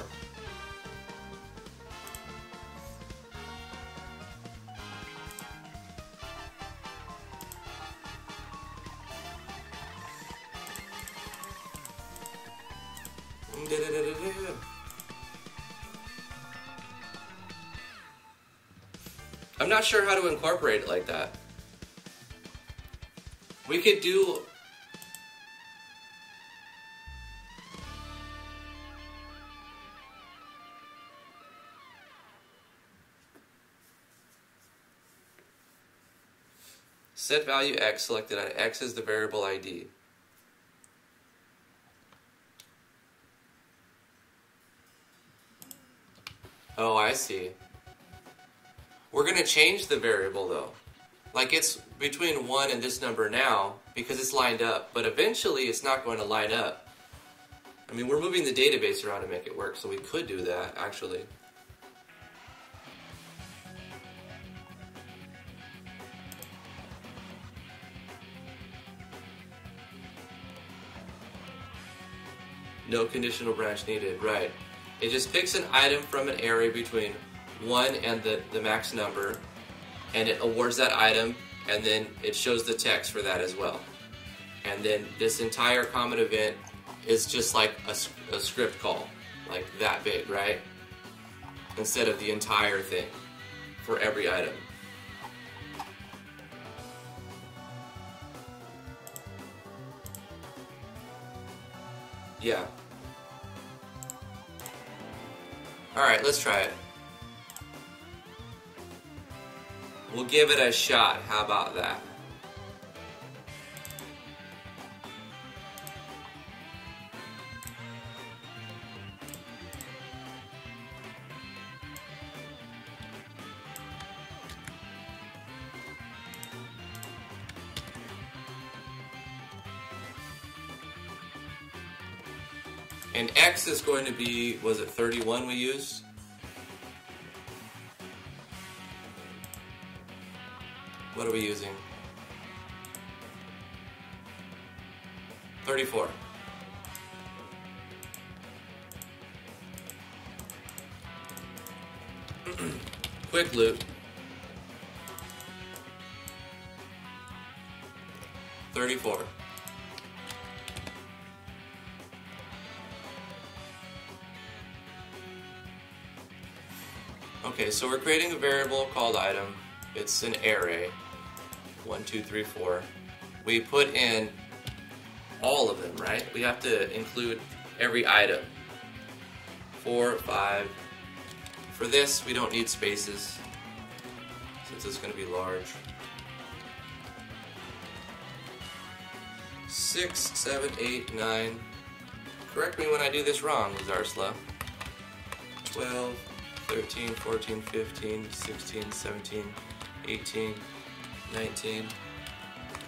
I'm not sure how to incorporate it like that. We could do... Set value X selected on X as the variable ID. Oh, I see. We're going to change the variable though. Like it's between 1 and this number now because it's lined up, but eventually it's not going to line up. I mean, we're moving the database around to make it work, so we could do that actually. No conditional branch needed, right. It just picks an item from an array between 1 and the max number, and it awards that item, and then it shows the text for that as well. And then this entire common event is just like a script call, like that big, right? Instead of the entire thing for every item. Yeah. Alright, let's try it. We'll give it a shot. How about that? And X is going to be, was it 31 we used? What are we using? 34. Quick loop. 34. Okay, so we're creating a variable called item. It's an array. 1, 2, 3, 4. We put in all of them, right? We have to include every item. 4, 5. For this, we don't need spaces, since it's going to be large. 6, 7, 8, 9. Correct me when I do this wrong, Zarsla. 12, 13, 14, 15, 16, 17, 18, 19,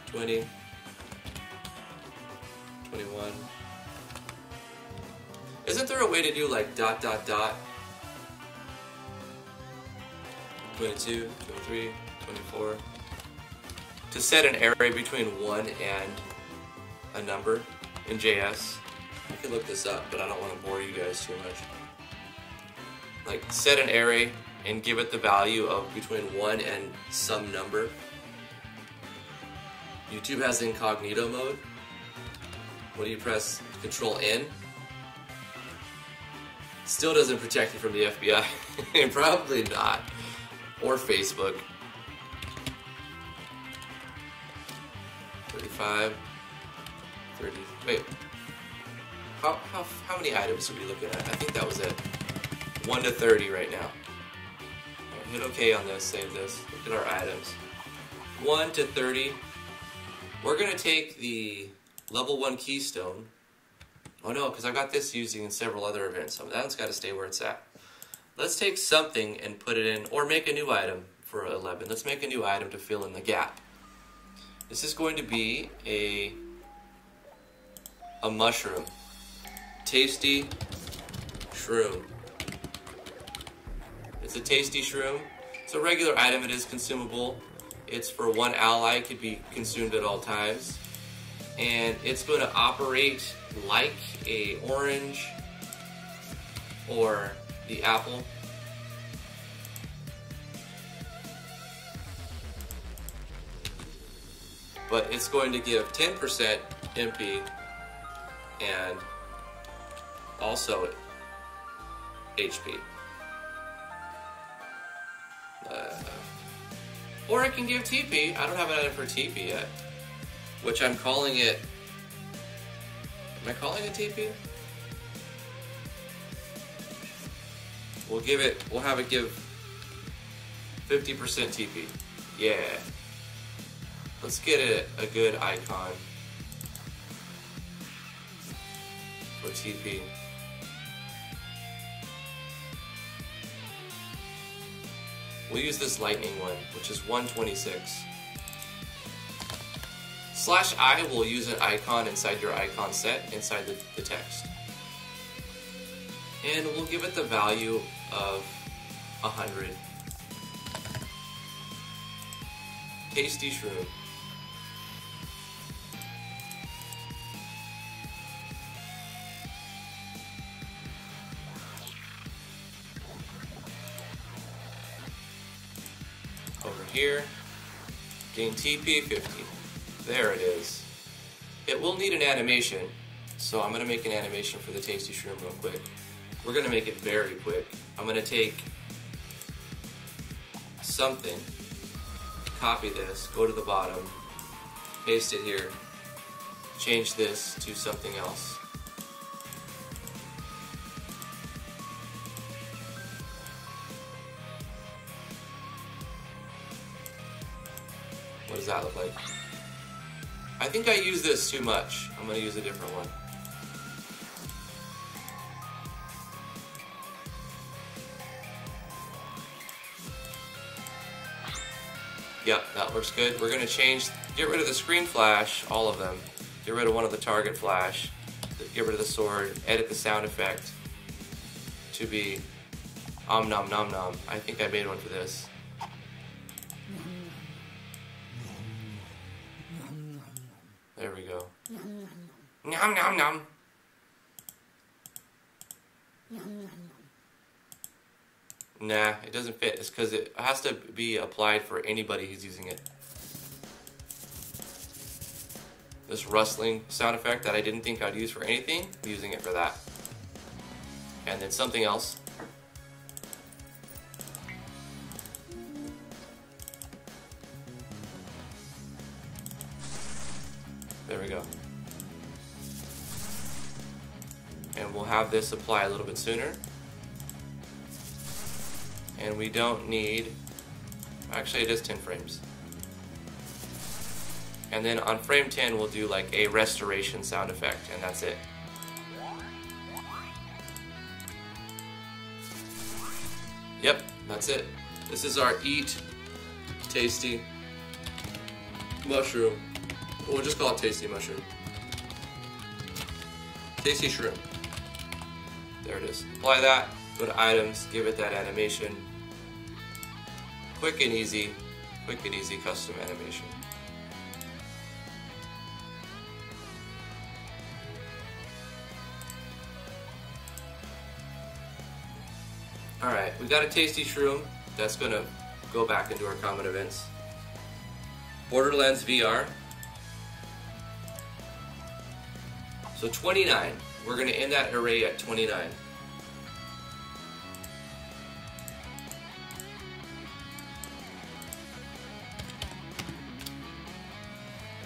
20, 21. Isn't there a way to do like ... 22, 23, 24. To set an array between 1 and a number in JS. I can look this up, but I don't want to bore you guys too much. Like set an array and give it the value of between 1 and some number. YouTube has incognito mode. When you press Control N, still doesn't protect you from the FBI. Probably not. Or Facebook. 35, 30, wait. How many items are we looking at? I think that was it. 1 to 30 right now. Right, hit OK on this, save this. Look at our items. 1 to 30. We're going to take the level 1 keystone. Oh no, because I got this using in several other events, so that one's got to stay where it's at. Let's take something and put it in, or make a new item for 11. Let's make a new item to fill in the gap. This is going to be a mushroom. Tasty shroom. It's a tasty shroom. It's a regular item. It is consumable. It's for 1 ally. It could be consumed at all times. And it's going to operate like a orange or the apple. But it's going to give 10% MP and also HP. Or I can give TP. I don't have an item for TP yet, which I'm calling it. Am I calling it TP? We'll have it give 50% TP. Yeah. Let's get a good icon for TP. We'll use this lightning one, which is 126. /I will use an icon inside your icon set, inside the text. And we'll give it the value of 100. Tasty shroom. Over here, gain TP 50. There it is. It will need an animation, so I'm going to make an animation for the Tasty Shroom real quick. We're going to make it very quick. I'm going to take something, copy this, go to the bottom, paste it here, change this to something else. What does that look like? I think I use this too much. I'm going to use a different one. Yep, that looks good. We're going to get rid of the screen flash, all of them. Get rid of one of the target flash. Get rid of the sword. Edit the sound effect to be om nom nom nom. I think I made one for this. There we go. Nom nom nom. Nah, it doesn't fit. It's because it has to be applied for anybody who's using it. This rustling sound effect that I didn't think I'd use for anything, I'm using it for that. And then something else. There we go. And we'll have this apply a little bit sooner. And we don't need, actually it is 10 frames. And then on frame 10 we'll do like a restoration sound effect, and that's it. Yep, that's it. This is our Eat Tasty Mushroom. We'll just call it Tasty Mushroom. Tasty Shroom. There it is. Apply that, go to items, give it that animation. Quick and easy custom animation. Alright, we got a Tasty Shroom that's gonna go back into our common events. Borderlands VR. So 29, we're going to end that array at 29.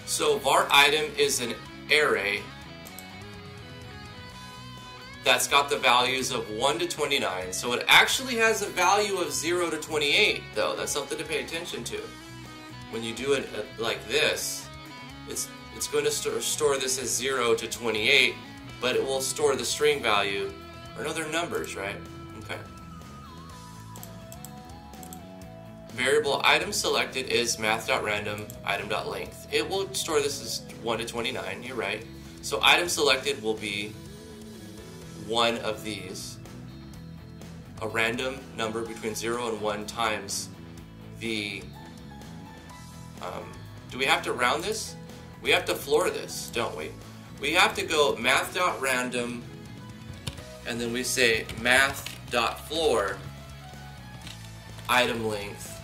So var item is an array that's got the values of 1 to 29. So it actually has a value of 0 to 28 though. That's something to pay attention to. When you do it like this, it's going to store this as 0 to 28, but it will store the string value, or no, they're numbers, right? Okay. Variable item selected is math.random item.length. It will store this as 1 to 29, you're right. So item selected will be one of these. A random number between 0 and 1 times the... do we have to round this? We have to floor this, don't we? We have to go math.random, and then we say math.floor item length.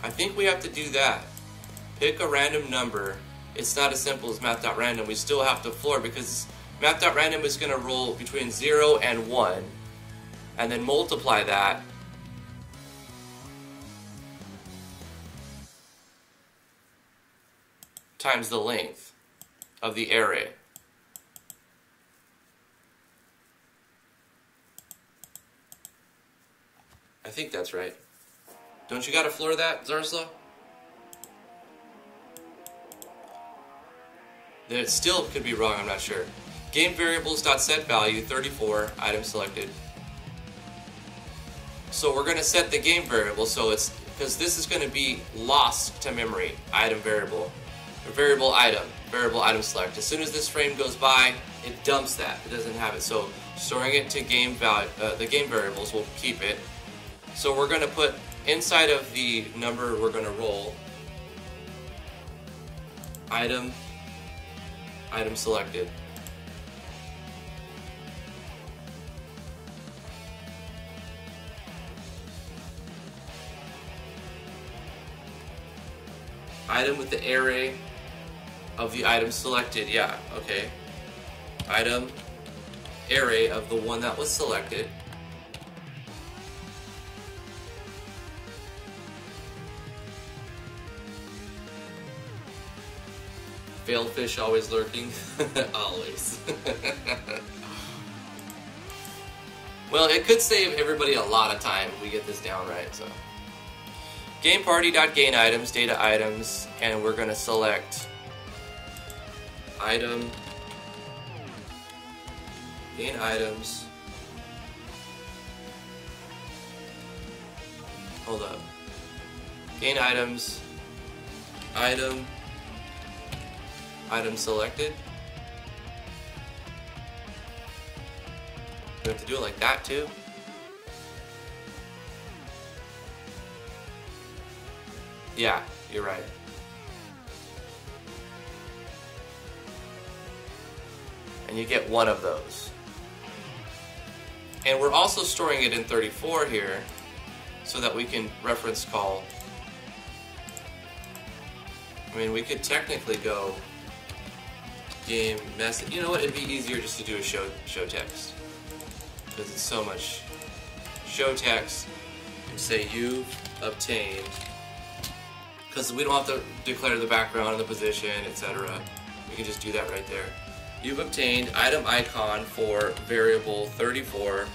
I think we have to do that. Pick a random number. It's not as simple as math.random. We still have to floor because math.random is going to roll between 0 and 1 and then multiply that times the length of the array. I think that's right. Don't you gotta floor that, Zarsla? It still could be wrong, I'm not sure. Game variables.set value 34, item selected. So we're gonna set the game variable, so it's because this is gonna be lost to memory, item variable. Or variable item select. As soon as this frame goes by, it dumps that. It doesn't have it. So storing it to game value, the game variables will keep it. So we're going to put inside of the number we're going to roll item selected. Item with the array of the item selected. Yeah, okay. Item array of the one that was selected. Failed fish always lurking. Always. Well, it could save everybody a lot of time if we get this down right, so. GameParty.gain items, data items, and we're gonna select item, gain items. Hold up. Gain items, item selected. We have to do it like that too. Yeah, you're right. And you get one of those. And we're also storing it in 34 here so that we can reference call. I mean, we could technically go game message. You know what? It'd be easier just to do a show text because it's so much show text and say you've obtained, because we don't have to declare the background and the position, etc. We can just do that right there. You've obtained item icon for variable 34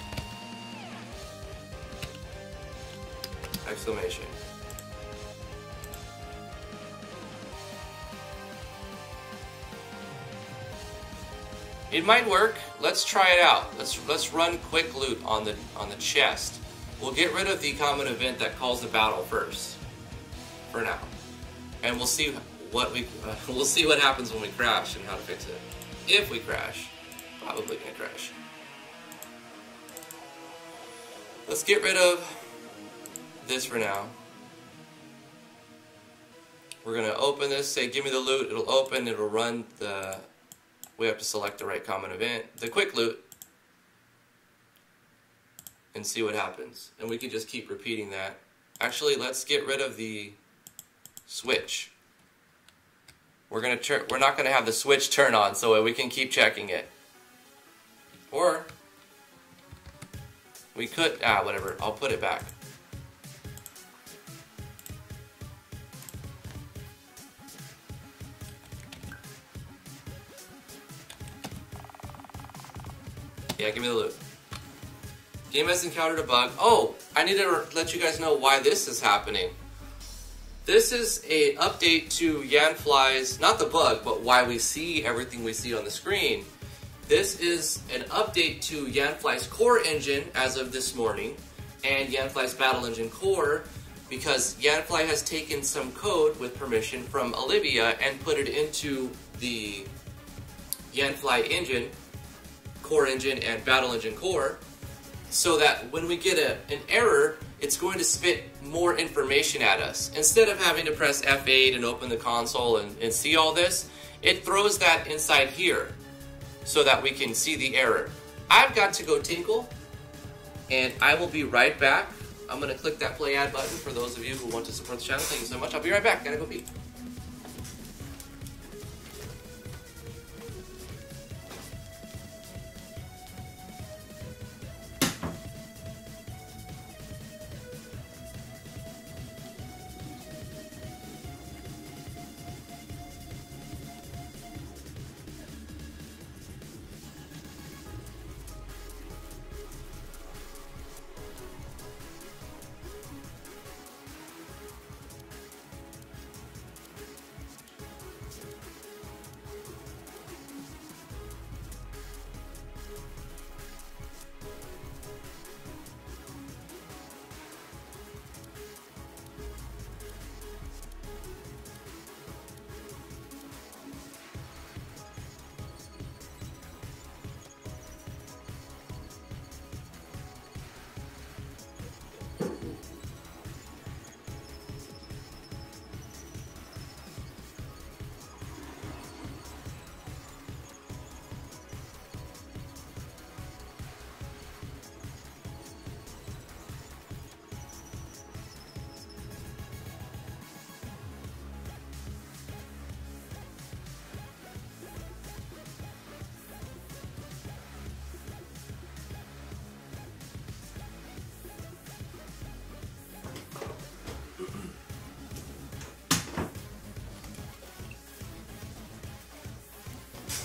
exclamation. It might work. Let's try it out. Let's run quick loot on the chest. We'll get rid of the common event that calls the battle first, for now, and we'll see what we'll see what happens when we crash and how to fix it. If we crash, probably gonna crash. Let's get rid of this for now. We're gonna open this. Say, give me the loot. It'll open. It'll run the. We have to select the right common event, the quick loot, and see what happens. And we can just keep repeating that. Actually, let's get rid of the switch. We're not gonna have the switch turn on, so we can keep checking it. Or we could whatever. I'll put it back. Yeah, give me the loot. Game has encountered a bug. Oh, I need to let you guys know why this is happening. This is an update to Yanfly's, not the bug, but why we see everything we see on the screen. This is an update to Yanfly's core engine as of this morning, and Yanfly's battle engine core, because Yanfly has taken some code with permission from Olivia and put it into the Yanfly engine, core engine and battle engine core, so that when we get an error, it's going to spit more information at us. Instead of having to press F8 and open the console and see all this, it throws that inside here so that we can see the error. I've got to go tinkle, and I will be right back. I'm gonna click that play ad button for those of you who want to support the channel. Thank you so much. I'll be right back. Gotta go pee.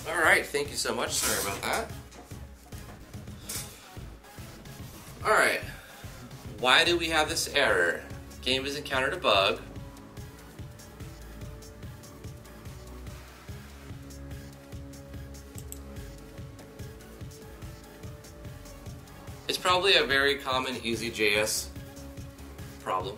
Alright, thank you so much. Sorry about that. Alright. Why do we have this error? Game has encountered a bug. It's probably a very common EasyJS problem.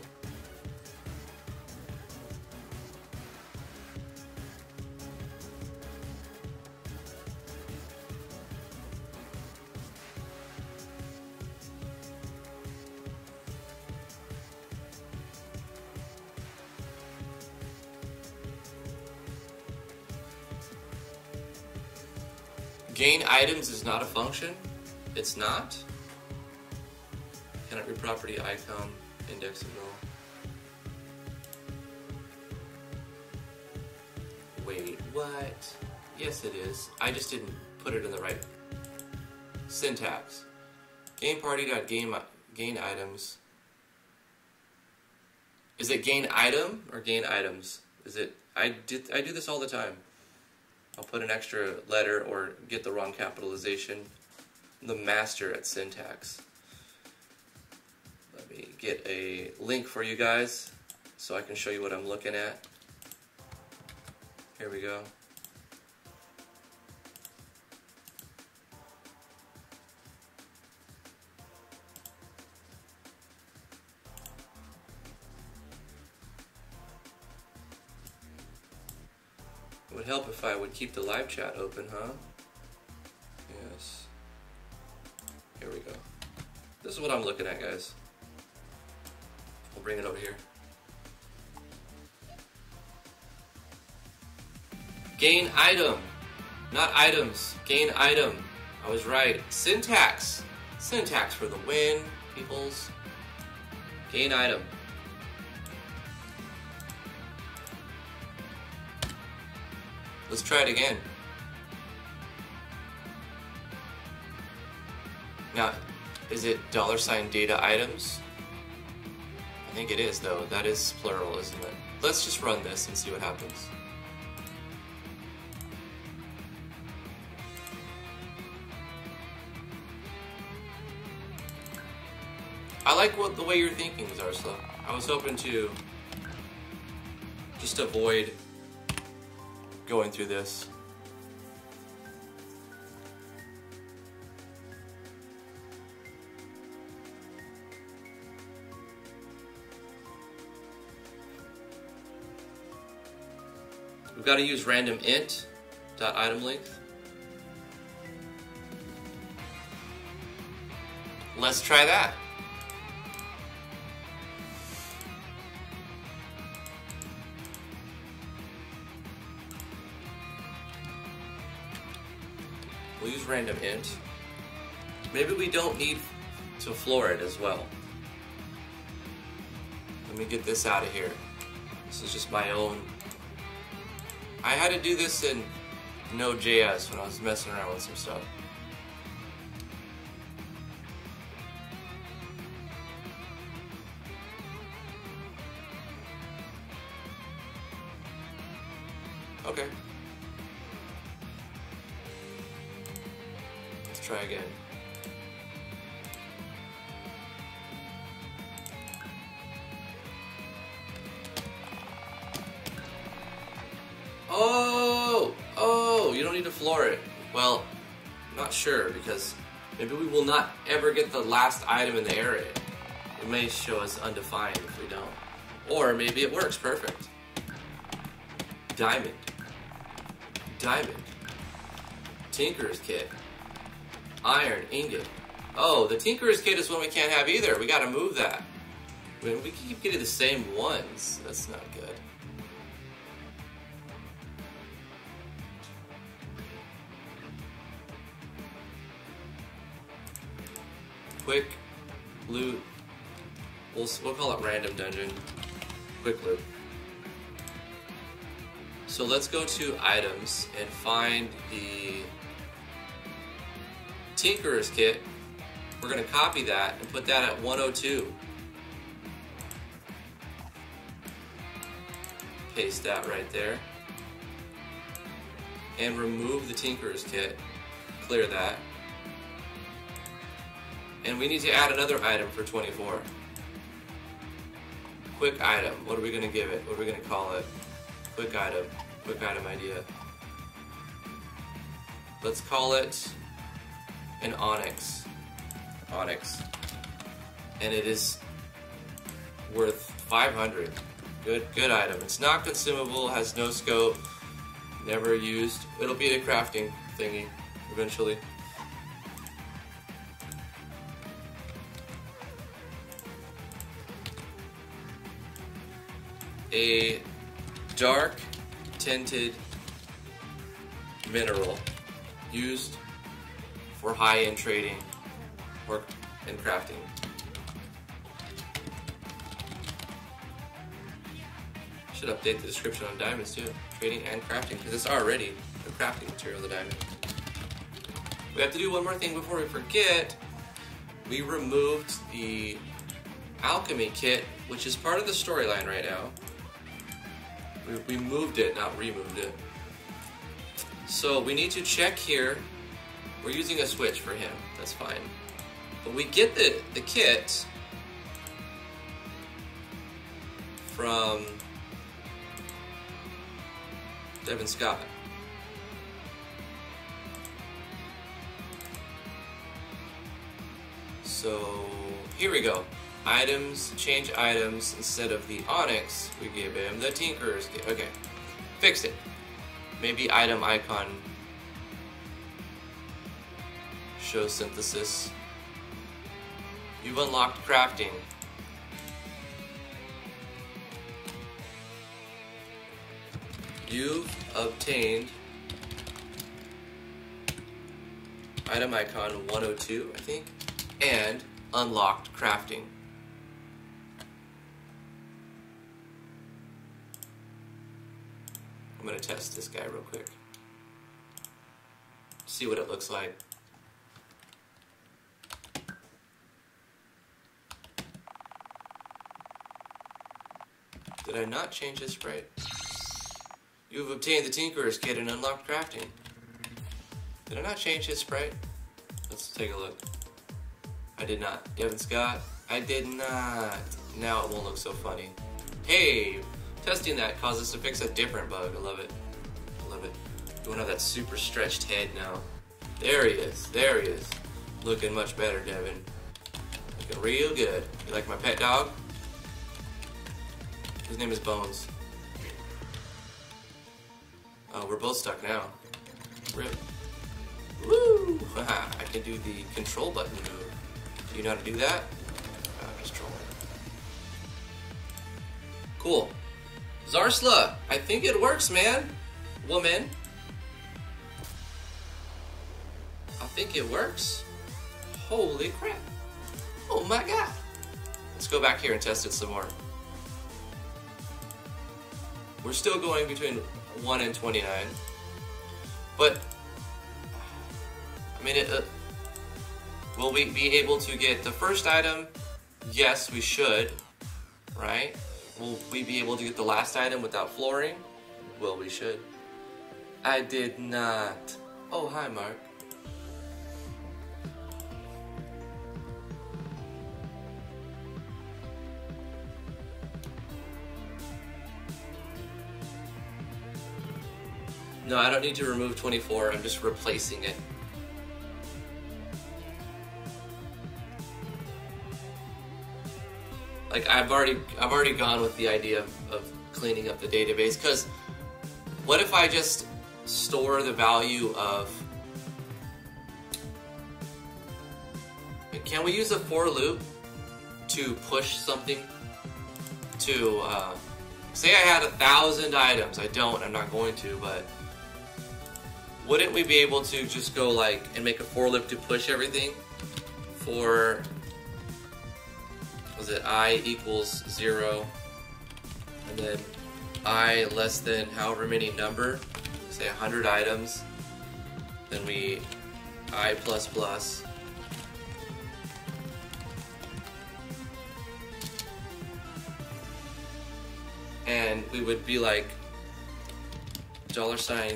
Gain items is not a function. It's not. Cannot read property icon index at all. Wait, what? Yes, it is. I just didn't put it in the right syntax. Gain party.gain items. Is it gain item or gain items? Is it? I do this all the time. I'll put an extra letter or get the wrong capitalization. I'm the master at syntax. Let me get a link for you guys so I can show you what I'm looking at. Here we go. It would help if I would keep the live chat open, huh? Yes. Here we go. This is what I'm looking at, guys. We'll bring it over here. Gain item. Not items. Gain item. I was right. Syntax. Syntax for the win, peoples. Gain item. Let's try it again. Now, is it $data items? I think it is, though. That is plural, isn't it? Let's just run this and see what happens. I like the way you're thinking, Zarwell. I was hoping to just avoid going through this. We've got to use random int dot item length. Let's try that. We'll use random int. Maybe we don't need to floor it as well. Let me get this out of here. This is just my own. I had to do this in Node.js when I was messing around with some stuff. Okay. Let's try again. Oh, you don't need to floor it. Well, I'm not sure, because maybe we will not ever get the last item in the array. It may show us undefined if we don't. Or maybe it works perfect. Diamond. Tinker's kit. Iron ingot. Oh, the Tinker's kit is one we can't have either. We gotta move that. I mean, we keep getting the same ones. That's not good. Quick loot. We'll call it random dungeon. Quick loot. So let's go to items and find the Tinkerer's kit. We're going to copy that and put that at 102. Paste that right there. And remove the Tinkerer's kit. Clear that. And we need to add another item for 24. Quick item. What are we going to give it? What are we going to call it? Quick item idea. Let's call it an onyx. And it is worth 500. Good item. It's not consumable, has no scope, never used. It'll be a crafting thingy eventually. A dark tinted mineral used for high-end trading and crafting. Should update the description on diamonds too. Trading and crafting, because it's already a crafting material, the diamond. We have to do one more thing before we forget. We removed the alchemy kit, which is part of the storyline right now. We moved it, not removed it. So we need to check here. We're using a switch for him, that's fine. But we get the kit from Devin Scott. So here we go. Items, change items. Instead of the onyx, we give him the Tinkerer's kit. Okay, fixed it. Maybe item icon show synthesis. You've unlocked crafting. You've obtained item icon 102, I think, and unlocked crafting. I'm gonna test this guy real quick. See what it looks like. Did I not change his sprite? You have obtained the Tinkerer's kit and unlocked crafting. Did I not change his sprite? Let's take a look. I did not. Devin Scott? I did not. Now it won't look so funny. Hey! Testing that caused us to fix a different bug. I love it. I love it. You won't have that super stretched head now. There he is. There he is. Looking much better, Devin. Looking real good. You like my pet dog? His name is Bones. Oh, we're both stuck now. Rip. Woo! I can do the control button move. Do you know how to do that? Just trolling. Cool. Zarsla, I think it works, man. Woman. I think it works. Holy crap. Oh my god. Let's go back here and test it some more. we're still going between 1 and 29. But, I mean, will we be able to get the first item? Yes, we should, right? Will we be able to get the last item without flooring? Well, we should. I did not. Oh, hi, Mark. No, I don't need to remove 24. I'm just replacing it. Like I've already gone with the idea of cleaning up the database, because what if I just store the value of, can we use a for loop to push something to, say I had 1,000 items. I don't, I'm not going to, but wouldn't we be able to just go like and make a for loop to push everything for, was it I equals 0, and then I less than however many number, say 100 items, then we I plus plus, and we would be like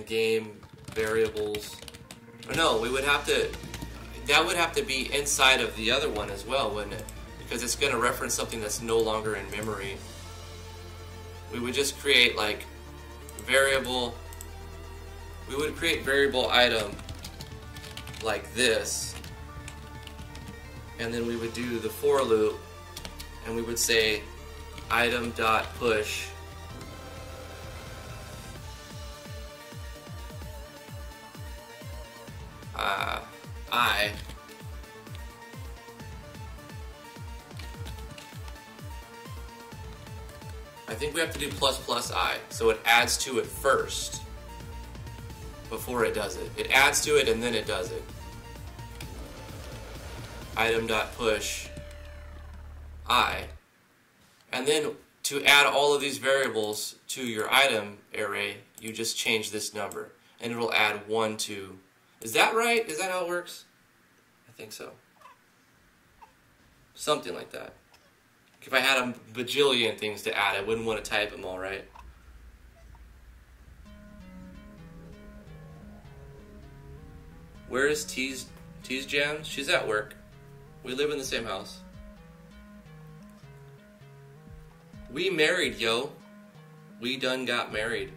$game variables, or no, we would have to, that would have to be inside of the other one as well, wouldn't it? Because it's going to reference something that's no longer in memory. We would just create like variable, we would create variable item like this, and then we would do the for loop, and we would say item dot push I think we have to do plus plus I, so it adds to it first before it does it. It adds to it and then it does it. Item dot push I, and then to add all of these variables to your item array, you just change this number, and it'll add 1 to. Is that right? Is that how it works? I think so. Something like that. If I had a bajillion things to add, I wouldn't want to type them all, right? Where is T's Jam? She's at work. We live in the same house. We married, yo. We done got married.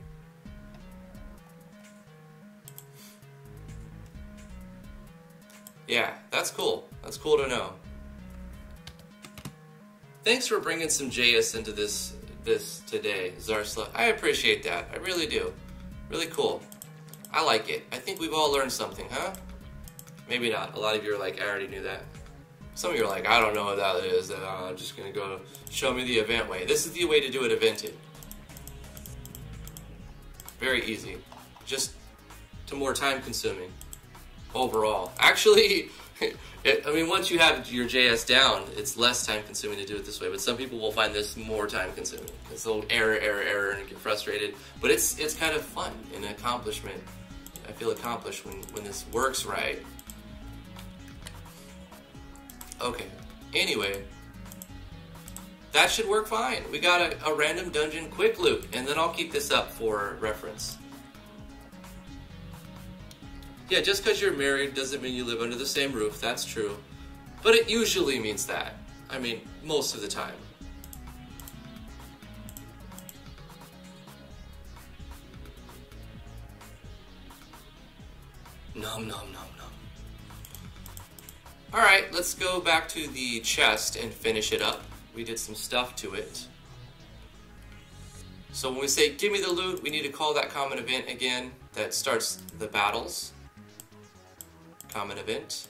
Yeah, that's cool. That's cool to know. Thanks for bringing some JS into this today, Zarsla. I appreciate that. I really do. Really cool. I like it. I think we've all learned something, huh? Maybe not. A lot of you are like, I already knew that. Some of you are like, I don't know what that is. I'm just going to go show me the event way. This is the way to do it evented. Very easy. Just to more time consuming overall. Actually, I mean, once you have your JS down, it's less time consuming to do it this way, but some people will find this more time consuming. It's a little error, and get frustrated. But it's kind of fun and an accomplishment. I feel accomplished when this works right. Okay, anyway, that should work fine. We got a random dungeon quick loop, and then I'll keep this up for reference. Yeah, just because you're married doesn't mean you live under the same roof, that's true. But it usually means that. I mean, most of the time. Nom nom nom nom. Alright, let's go back to the chest and finish it up. We did some stuff to it. So when we say, give me the loot, we need to call that common event again that starts the battles. Common event.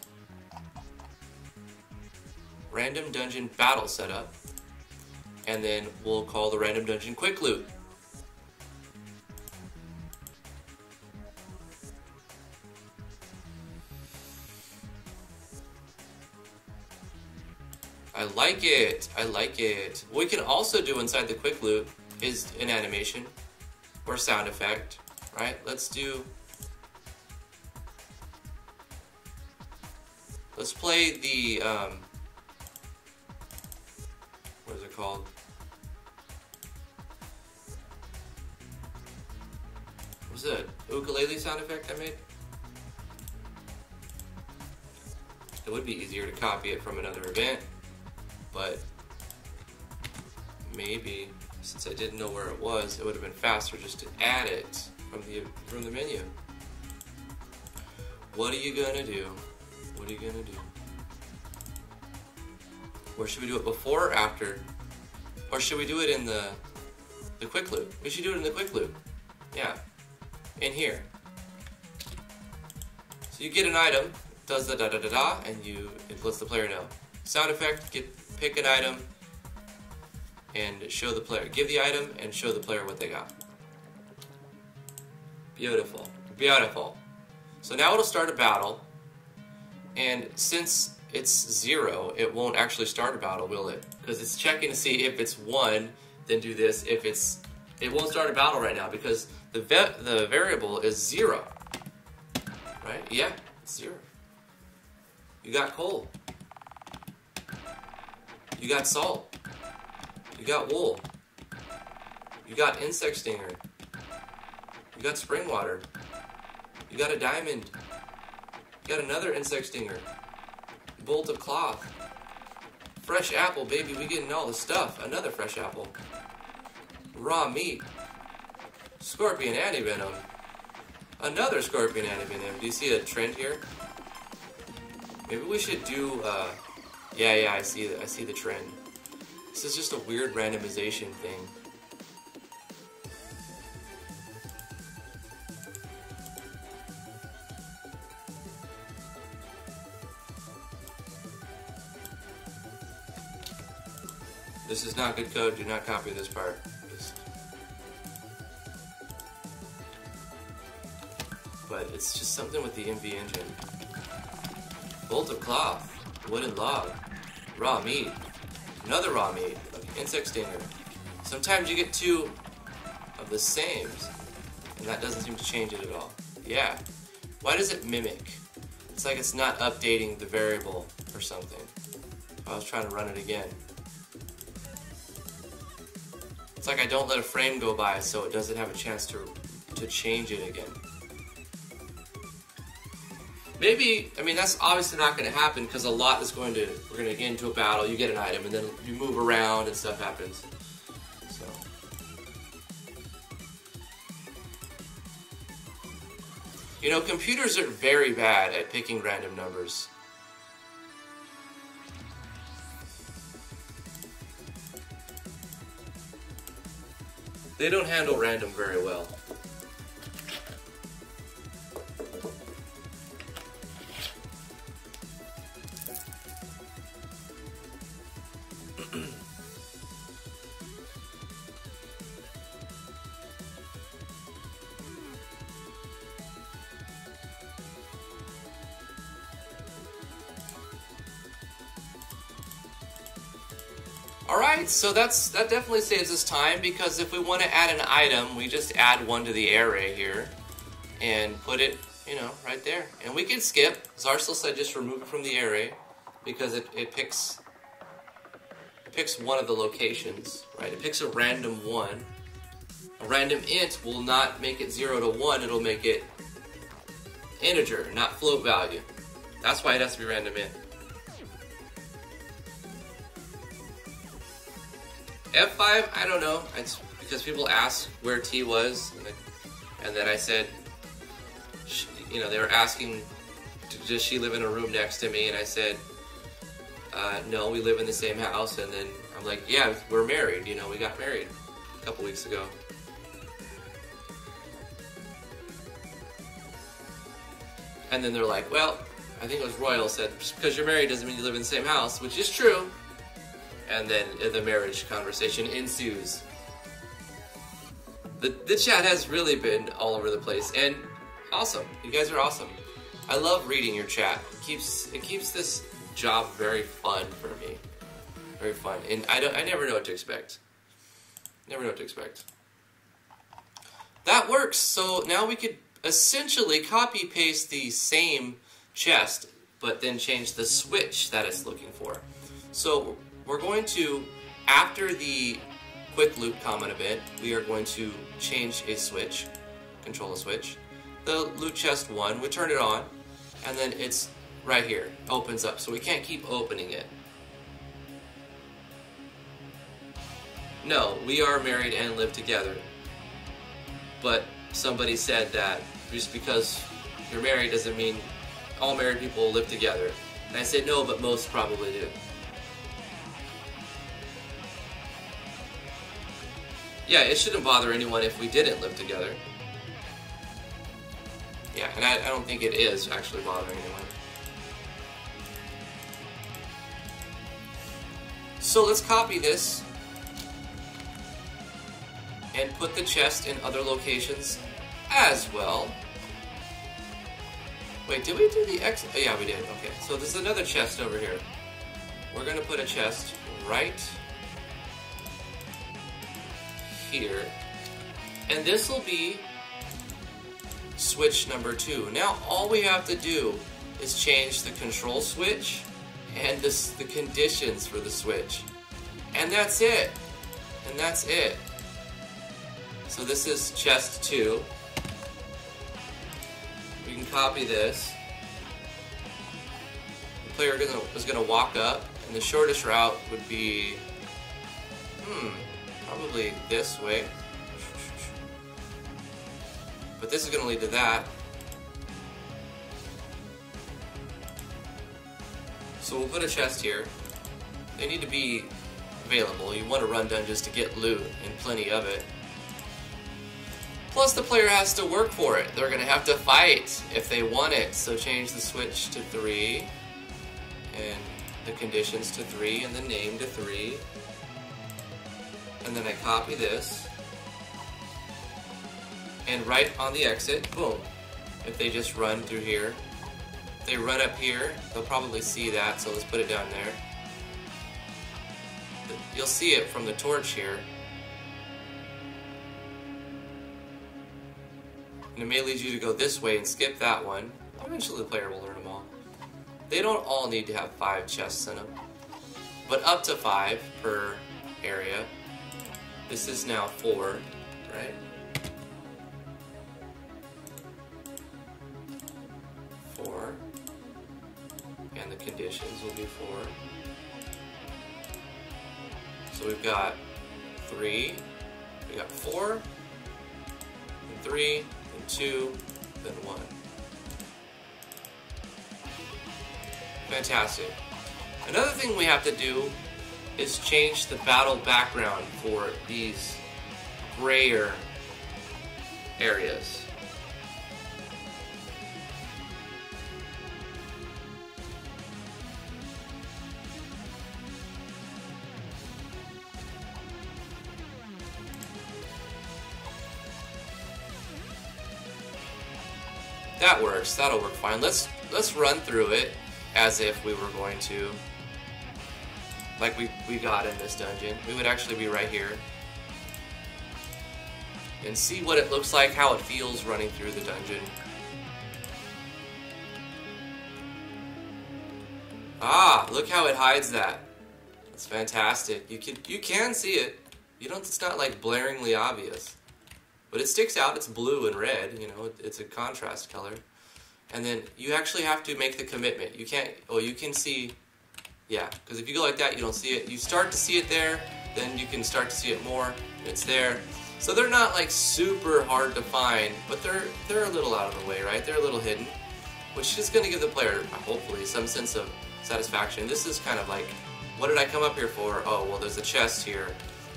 Random dungeon battle setup. And then we'll call the random dungeon quick loot. I like it. I like it. What we can also do inside the quick loop is an animation. or sound effect, right? Let's play the, what is it called? Was it ukulele sound effect I made? It would be easier to copy it from another event, but maybe since I didn't know where it was, it would have been faster just to add it from the menu. What are you gonna do? What are you gonna do? Where should we do it, before or after? Or should we do it in the quick loop? We should do it in the quick loop. Yeah, in here. So you get an item, does the da-da-da-da, and it lets the player know. Sound effect, pick an item, and show the player. Give the item and show the player what they got. Beautiful, beautiful. So now it'll start a battle, and since it's 0, it won't actually start a battle, will it? Because it's checking to see if it's 1, then do this. If it won't start a battle right now because the variable is 0, right? Yeah, it's 0. You got coal. You got salt. You got wool. You got insect stinger. You got spring water. You got a diamond. You got another insect stinger. Bolt of cloth. Fresh apple, baby. We getting all the stuff. Another fresh apple. Raw meat. Scorpion antivenom. Another scorpion antivenom. Do you see a trend here? Maybe we should do, yeah, I see the trend. This is just a weird randomization thing. This is not good code, do not copy this part. But it's just something with the MV engine. Bolt of cloth, wooden log, raw meat, another raw meat, insect stinger. Sometimes you get 2 of the same, and that doesn't seem to change it at all. Yeah. Why does it mimic? It's like it's not updating the variable or something. I was trying to run it again. It's like I don't let a frame go by so it doesn't have a chance to change it again. Maybe, I mean, that's obviously not going to happen because we're going to get into a battle, you get an item, and then you move around and stuff happens. So. You know, computers are very bad at picking random numbers. They don't handle random very well. Alright, so that definitely saves us time, because if we want to add an item, we just add one to the array here and put it, you know, right there. And we can skip. Zarwell said just remove it from the array because it picks one of the locations, right? It picks a random one. A random int will not make it 0 to 1, it'll make it integer, not float value. That's why it has to be random int. F5, I don't know. It's because people asked where T was, and then I said, you know, they were asking, does she live in a room next to me? And I said, no, we live in the same house. And then I'm like, yeah, we're married. You know, we got married a couple weeks ago. And then they're like, well, I think it was Royal said, just because you're married doesn't mean you live in the same house, which is true. And then the marriage conversation ensues. The chat has really been all over the place, and awesome. You guys are awesome. I love reading your chat. It keeps this job very fun for me. Very fun. And I never know what to expect. Never know what to expect. That works. So now we could essentially copy paste the same chest, but then change the switch that it's looking for. So we're going to, after the quick loop comment event, we are going to change a switch, control a switch. The loot chest 1, we turn it on, and then it's right here, opens up. So we can't keep opening it. No, we are married and live together. But somebody said that just because you're married doesn't mean all married people live together. And I said no, but most probably do. Yeah, it shouldn't bother anyone if we didn't live together. Yeah, and I don't think it is actually bothering anyone. So let's copy this and put the chest in other locations as well. Wait, did we do the X? Oh, yeah, we did. Okay, so there's another chest over here. We're gonna put a chest right here. And this will be switch number 2. Now all we have to do is change the control switch and the conditions for the switch. And that's it. And that's it. So this is chest 2. We can copy this. The player is gonna walk up, and the shortest route would be, probably this way. But this is gonna lead to that. So we'll put a chest here. They need to be available. You want to run dungeons to get loot, and plenty of it. Plus the player has to work for it. They're going to have to fight if they want it. So change the switch to 3, and the conditions to 3, and the name to 3. And then I copy this. And right on the exit, boom. If they just run through here. If they run up here, they'll probably see that, so let's put it down there. But you'll see it from the torch here. And it may lead you to go this way and skip that one. Eventually the player will learn them all. They don't all need to have 5 chests in them, but up to 5 per area. This is now 4, right? 4. And the conditions will be 4. So we've got 3, we got 4, and 3, 2, then 1. Fantastic. Another thing we have to do is change the battle background for these grayer areas. That works. That'll work fine. Let's run through it as if we were going to, like we got in this dungeon. We would actually be right here and see what it looks like, how it feels running through the dungeon. Ah, look how it hides that. That's fantastic. You can see it. It's not like blaringly obvious. But it sticks out. It's blue and red, it's a contrast color. And then you actually have to make the commitment. You can't, you can see, yeah, because if you go like that, you don't see it. You start to see it there, then you can start to see it more, and it's there. So they're not like super hard to find, but they're a little out of the way, right? They're a little hidden, which is going to give the player, hopefully, some sense of satisfaction. This is kind of like, what did I come up here for? Oh, well, there's a chest here.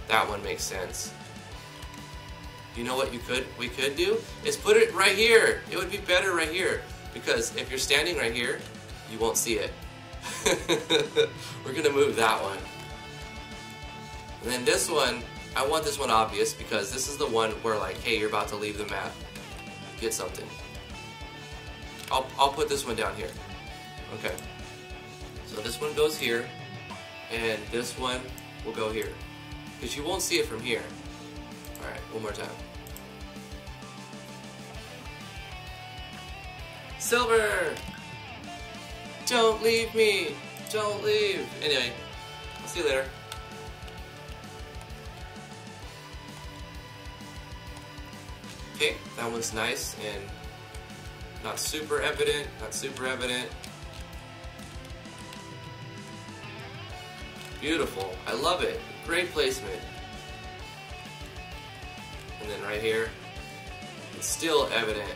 That one makes sense. You know what we could do? Is put it right here. It would be better right here. Because if you're standing right here, you won't see it. We're going to move that one. And then this one, I want this one obvious because this is the one where like, hey, you're about to leave the map. Get something. I'll put this one down here. Okay. So this one goes here. And this one will go here. Because you won't see it from here. Alright, one more time. Silver! Don't leave me! Don't leave! Anyway, I'll see you later. Okay, that one's nice and not super evident, not super evident. Beautiful, I love it. Great placement. And then right here, it's still evident,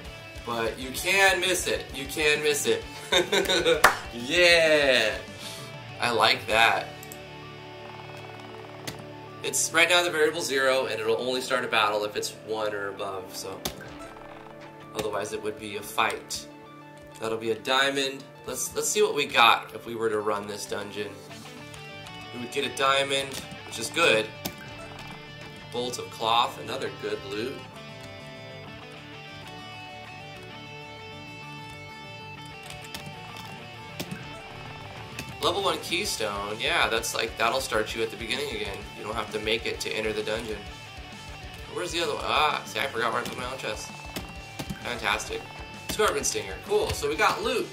but you can miss it. You can miss it. Yeah, I like that. It's right now the variable 0, and it'll only start a battle if it's 1 or above. So, otherwise it would be a fight. That'll be a diamond. Let's see what we got if we were to run this dungeon. We would get a diamond, which is good. Bolt of cloth, another good loot. Level 1 keystone, yeah, that's like, that'll start you at the beginning again. You don't have to make it to enter the dungeon. Where's the other one? Ah, see, I forgot where I put my own chest. Fantastic. Scorpion Stinger, cool. So we got loot.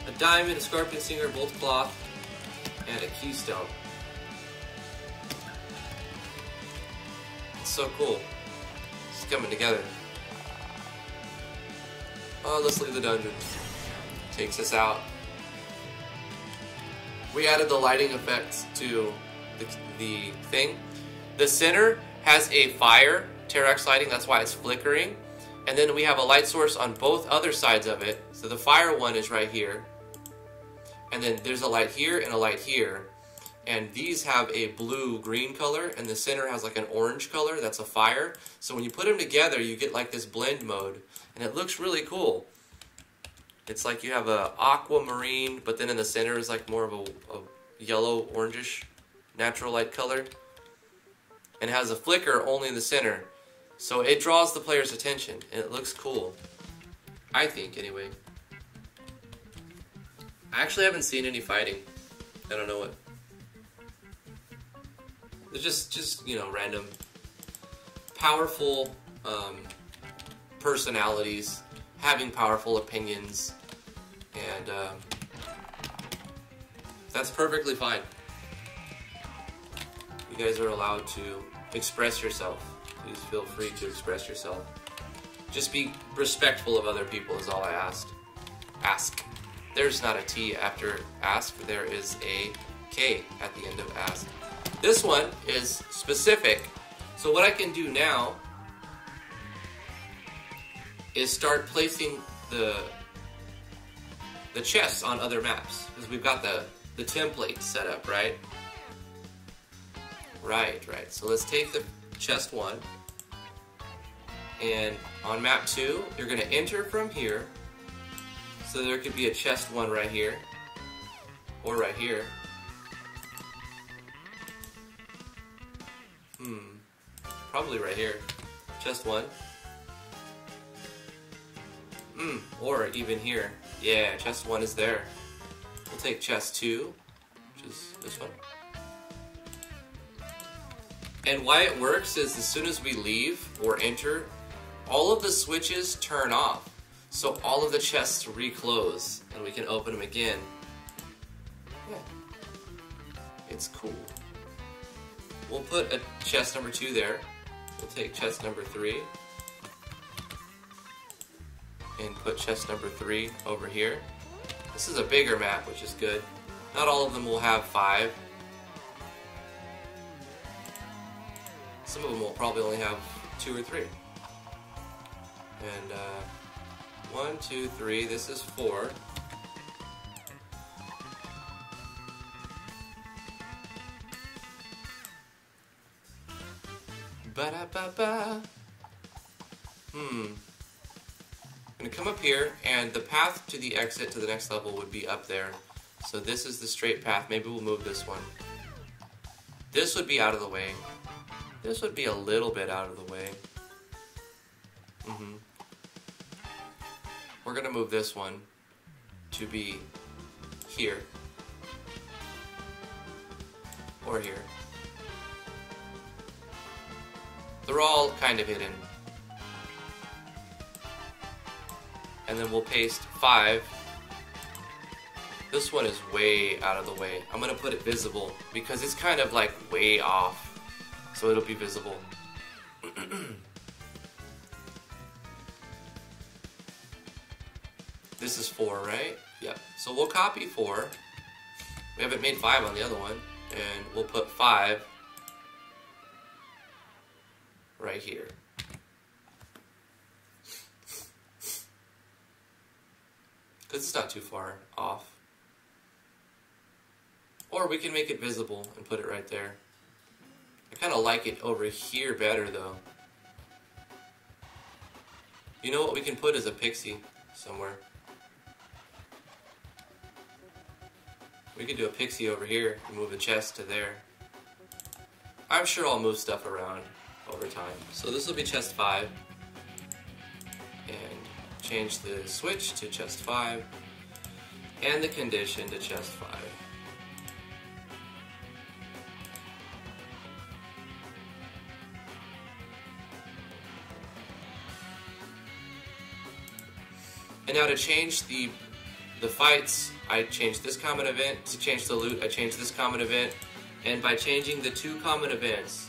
A diamond, a Scorpion Stinger, bolt of cloth, and a keystone. It's so cool. It's coming together. Oh, let's leave the dungeon. Takes us out. We added the lighting effects to the thing. The center has a fire, Terrax lighting, that's why it's flickering. And then we have a light source on both other sides of it. So the fire one is right here. And then there's a light here and a light here. And these have a blue-green color, and the center has like an orange color, that's a fire. So when you put them together, you get like this blend mode. And it looks really cool. It's like you have a aquamarine, but then in the center is like more of a yellow, orangish, natural light color. And it has a flicker only in the center. So it draws the player's attention, and it looks cool. I think, anyway. I actually haven't seen any fighting. I don't know what. They're just you know, random, powerful personalities, having powerful opinions, and that's perfectly fine. You guys are allowed to express yourself. Please feel free to express yourself. Just be respectful of other people is all I ask. Ask. There's not a T after ask, there is a K at the end of ask. This one is specific. So what I can do now is start placing the chests on other maps, because we've got the template set up, right? Right. So let's take the chest 1, and on map 2, you're going to enter from here. So there could be a chest 1 right here, or right here. Probably right here. Chest 1. Or even here. Yeah, chest 1 is there. We'll take chest 2, which is this one. And why it works is as soon as we leave or enter, all of the switches turn off. So all of the chests reclose, and we can open them again. Yeah. It's cool. We'll put a chest number 2 there. We'll take chest number 3. And put chest number 3 over here. This is a bigger map, which is good. Not all of them will have 5. Some of them will probably only have 2 or 3. And 1, 2, 3, this is 4. Ba-da-ba-ba. I'm going to come up here, and the path to the exit to the next level would be up there. So this is the straight path. Maybe we'll move this one. This would be out of the way. This would be a little bit out of the way. We're going to move this one to be here. Or here. They're all kind of hidden. and then we'll paste 5. This one is way out of the way. I'm gonna put it visible because it's kind of like way off, so it'll be visible. This is 4, right? Yeah. So we'll copy 4. We haven't made 5 on the other one, and we'll put 5 right here. Because it's not too far off. Or we can make it visible and put it right there. I kind of like it over here better though. You know what we can put as a pixie somewhere? We could do a pixie over here and move the chest to there. I'm sure I'll move stuff around over time. So this will be chest 5. And change the switch to chest 5. And the condition to chest 5. And now to change the fights, I changed this common event. To change the loot, I changed this common event. And by changing the 2 common events,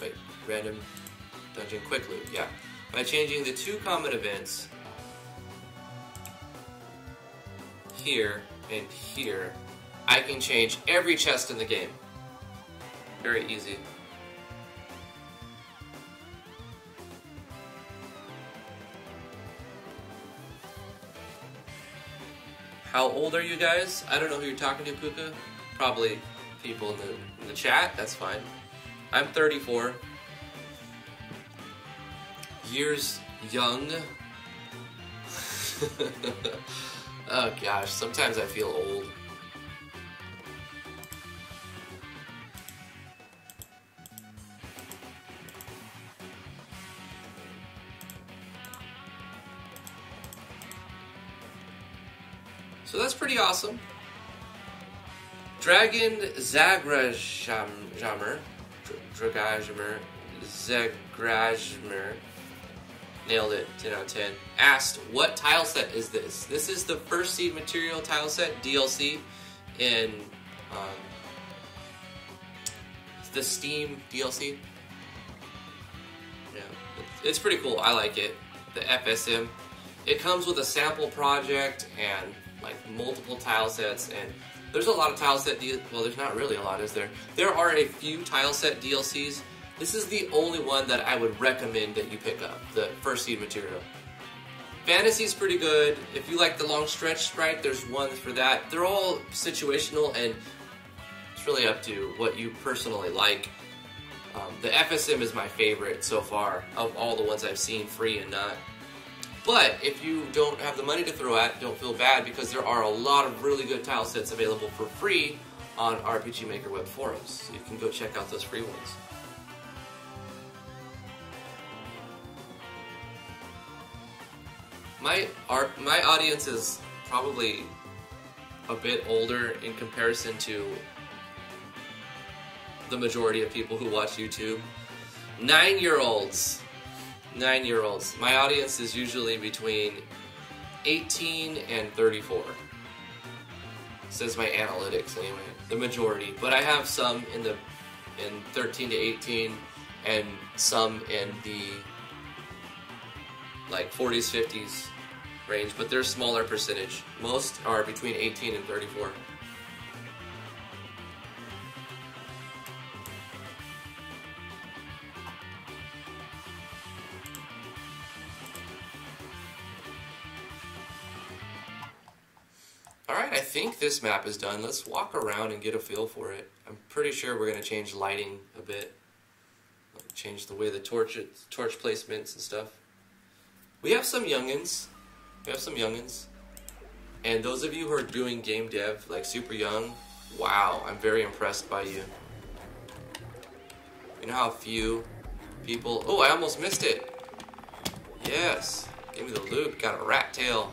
wait, random dungeon quick loot, yeah. By changing the 2 common events, here and here, I can change every chest in the game. Very easy. How old are you guys? I don't know who you're talking to, Puka. Probably people in the chat, that's fine. I'm 34. Years young. Oh gosh, sometimes I feel old. So that's pretty awesome. Dragon Zagrajmer, nailed it, 10 out of 10. Asked, what tile set is this? This is the First Seed Material tile set, DLC, in the Steam DLC. Yeah, it's pretty cool, I like it. The FSM. It comes with a sample project and like multiple tile sets, and there's a lot of tile set well, there's not really a lot, is there? There are a few tile set DLCs. This is the only one that I would recommend that you pick up, the First Seed Material. Fantasy's pretty good. If you like the long stretch sprite, there's ones for that. They're all situational, and it's really up to what you personally like. The FSM is my favorite so far of all the ones I've seen, free and not. But if you don't have the money to throw at, don't feel bad, because there are a lot of really good tile sets available for free on RPG Maker web forums. So you can go check out those free ones. My audience is probably a bit older in comparison to the majority of people who watch YouTube. 9-year-olds. 9-year-olds. My audience is usually between 18 and 34. Says my analytics anyway. The majority. But I have some in 13 to 18 and some in the like 40s, 50s range, but they're a smaller percentage. Most are between 18 and 34. Alright, I think this map is done. Let's walk around and get a feel for it. I'm pretty sure we're going to change lighting a bit. Change the way the torch placements and stuff. We have some youngins. And those of you who are doing game dev, like super young, wow, I'm very impressed by you. You know how few people... Oh, I almost missed it. Yes. Give me the loot. Got a rat tail.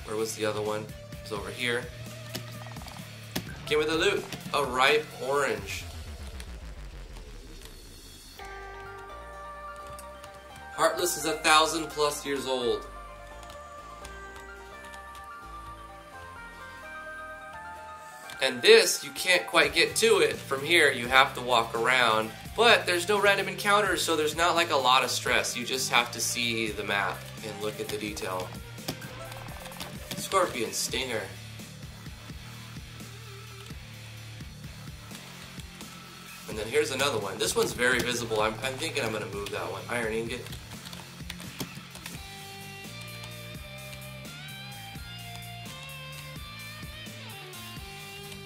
Where was the other one? It's over here. Give me the loot. A ripe orange. Heartless is 1,000+ years old. And this, you can't quite get to it from here. You have to walk around. But there's no random encounters, so there's not like a lot of stress. You just have to see the map and look at the detail. Scorpion Stinger. And then here's another one. This one's very visible. I'm thinking I'm going to move that one. Iron Ingot.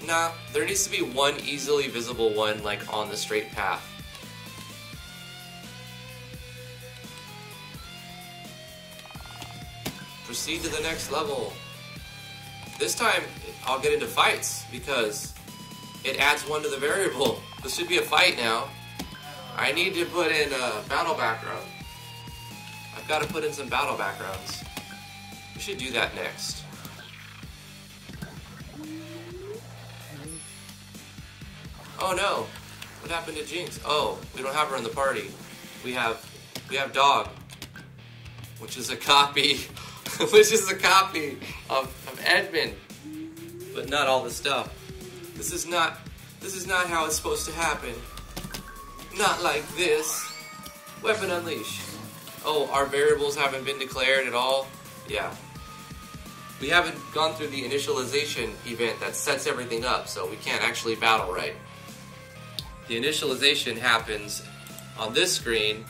Nah, there needs to be one easily visible one, like on the straight path. Proceed to the next level. This time, I'll get into fights because it adds one to the variable. This should be a fight now. I need to put in a battle background. I've got to put in some battle backgrounds. We should do that next. Oh no! What happened to Jinx? Oh, we don't have her in the party. We have Dog, which is a copy, of Edmund, but not all the stuff. This is not how it's supposed to happen. Not like this. Weapon Unleash. Oh, our variables haven't been declared at all? Yeah. We haven't gone through the initialization event that sets everything up, so we can't actually battle right. The initialization happens on this screen,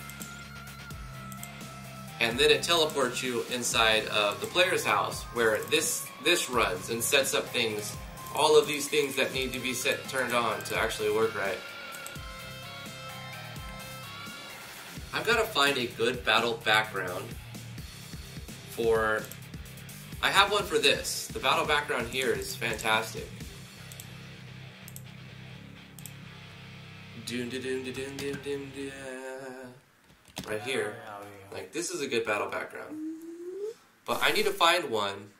and then it teleports you inside of the player's house, where this runs and sets up things, all of these things that need to be turned on to actually work right. I've got to find a good battle background for... I have one for this. The battle background here is fantastic. Right here. Like, this is a good battle background. But I need to find one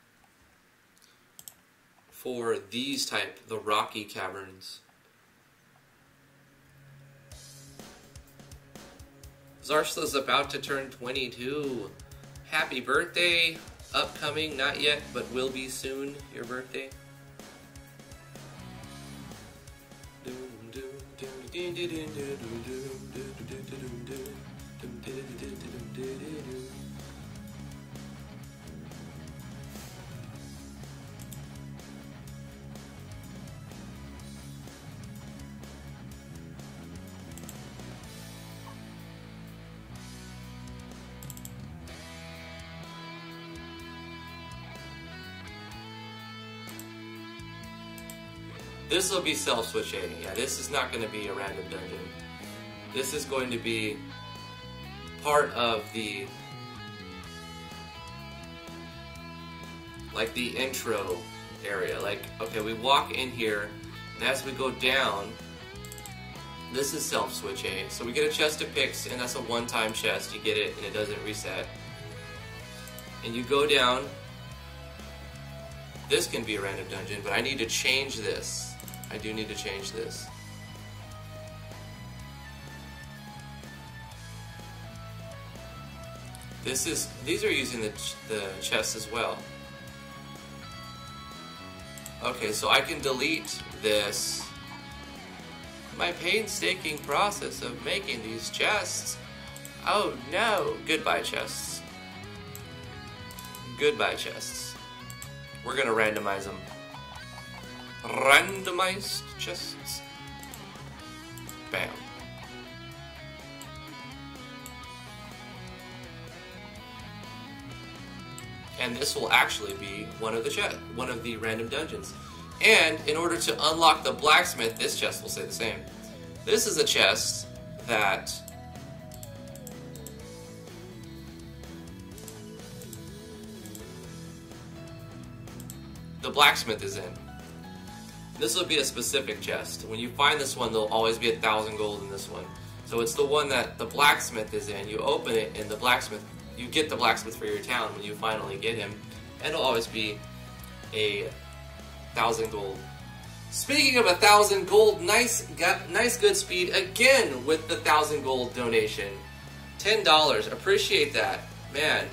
for these type, the rocky caverns. Zarsla's about to turn 22. Happy birthday. Upcoming, not yet, but will be soon, your birthday. This will be self-switching. Yeah, this is not going to be a random dungeon. This is going to be part of the, like, the intro area. Like, okay, we walk in here, and as we go down, this is self-switching. So we get a chest of picks, and that's a one-time chest. You get it, and it doesn't reset. And you go down. This can be a random dungeon, but I need to change this. I do need to change this. These are using the chest as well. Okay, so I can delete this. My painstaking process of making these chests. Oh no! Goodbye chests. Goodbye chests. We're gonna randomize them. Randomized chests. Bam. And this will actually be one of the random dungeons. And in order to unlock the blacksmith, this chest will stay the same. This is a chest that the blacksmith is in. This will be a specific chest. When you find this one, there'll always be 1,000 gold in this one. So it's the one that the blacksmith is in. You open it, and the blacksmith, you get the blacksmith for your town when you finally get him, and it'll always be 1,000 gold. Speaking of 1,000 gold, nice good speed again with the 1,000 gold donation. $10. Appreciate that. Man.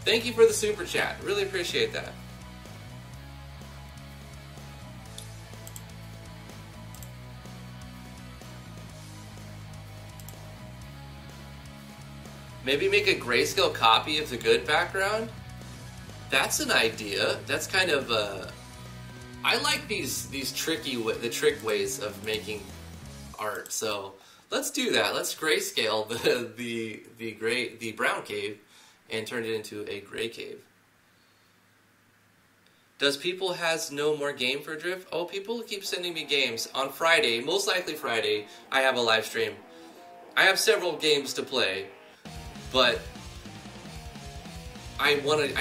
Thank you for the super chat. Really appreciate that. Maybe make a grayscale copy of the good background? That's an idea. That's kind of I like these the trick ways of making art. So let's do that. Let's grayscale the brown cave and turn it into a gray cave. Does people has no more game for Drift? Oh, people keep sending me games. On Friday, most likely Friday, I have a live stream. I have several games to play, but I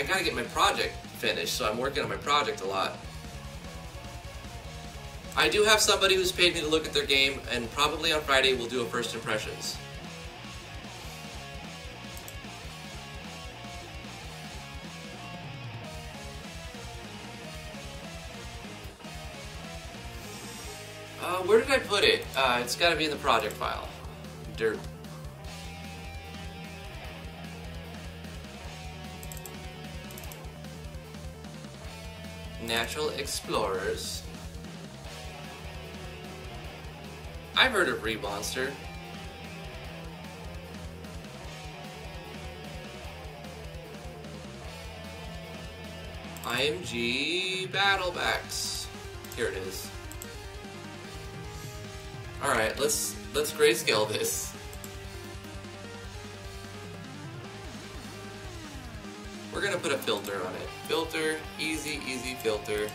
gotta get my project finished, so I'm working on my project a lot. I do have somebody who's paid me to look at their game, and probably on Friday we'll do a first impressions. Where did I put it? It's gotta be in the project file. Dirt. Natural Explorers. I've heard of Remonster. IMG Battlebacks. Here it is. Alright, let's grayscale this. We're gonna put a filter on it. Filter, easy filter.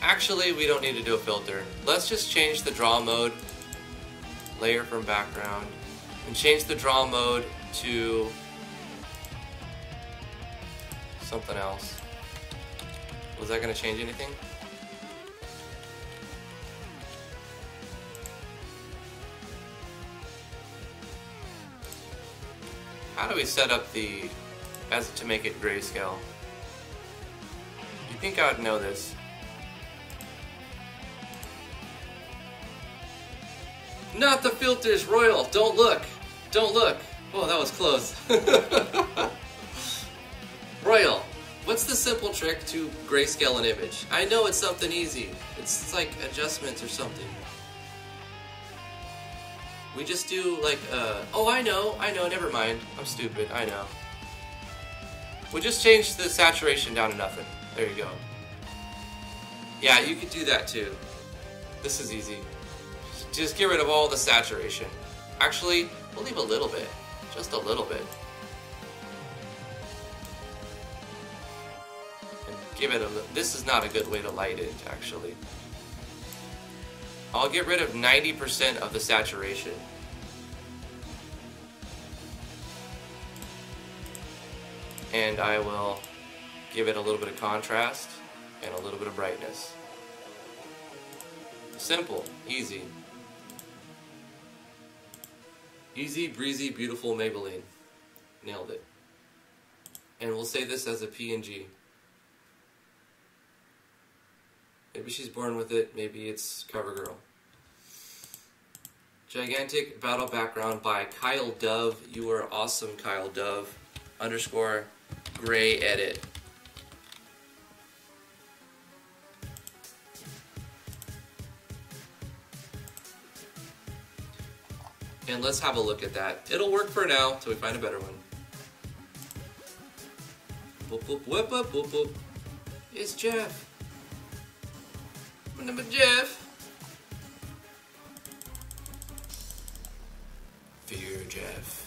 Actually, we don't need to do a filter. Let's just change the draw mode, layer from background, and change the draw mode to something else. Was that going to change anything? How do we set up the as to make it grayscale? You think I would know this? Not the filters, Royal. Don't look. Don't look. Oh, that was close. Royal, what's the simple trick to grayscale an image? I know it's something easy. It's like adjustments or something. We just do like, oh, I know, never mind. I'm stupid, I know. We just change the saturation down to nothing. There you go. Yeah, you could do that too. This is easy. Just get rid of all the saturation. Actually, we'll leave a little bit. Just a little bit. And give it a... This is not a good way to light it, actually. I'll get rid of 90% of the saturation. And I will give it a little bit of contrast and a little bit of brightness. Simple, easy. Easy, breezy, beautiful Maybelline. Nailed it. And we'll say this as a PNG. Maybe she's born with it, maybe it's CoverGirl. Gigantic Battle Background by Kyle Dove. You are awesome, Kyle Dove. _ gray edit. And let's have a look at that. It'll work for now till we find a better one. Boop, boop, whip up, boop, boop. It's Jeff. My name is Jeff. Fear Jeff.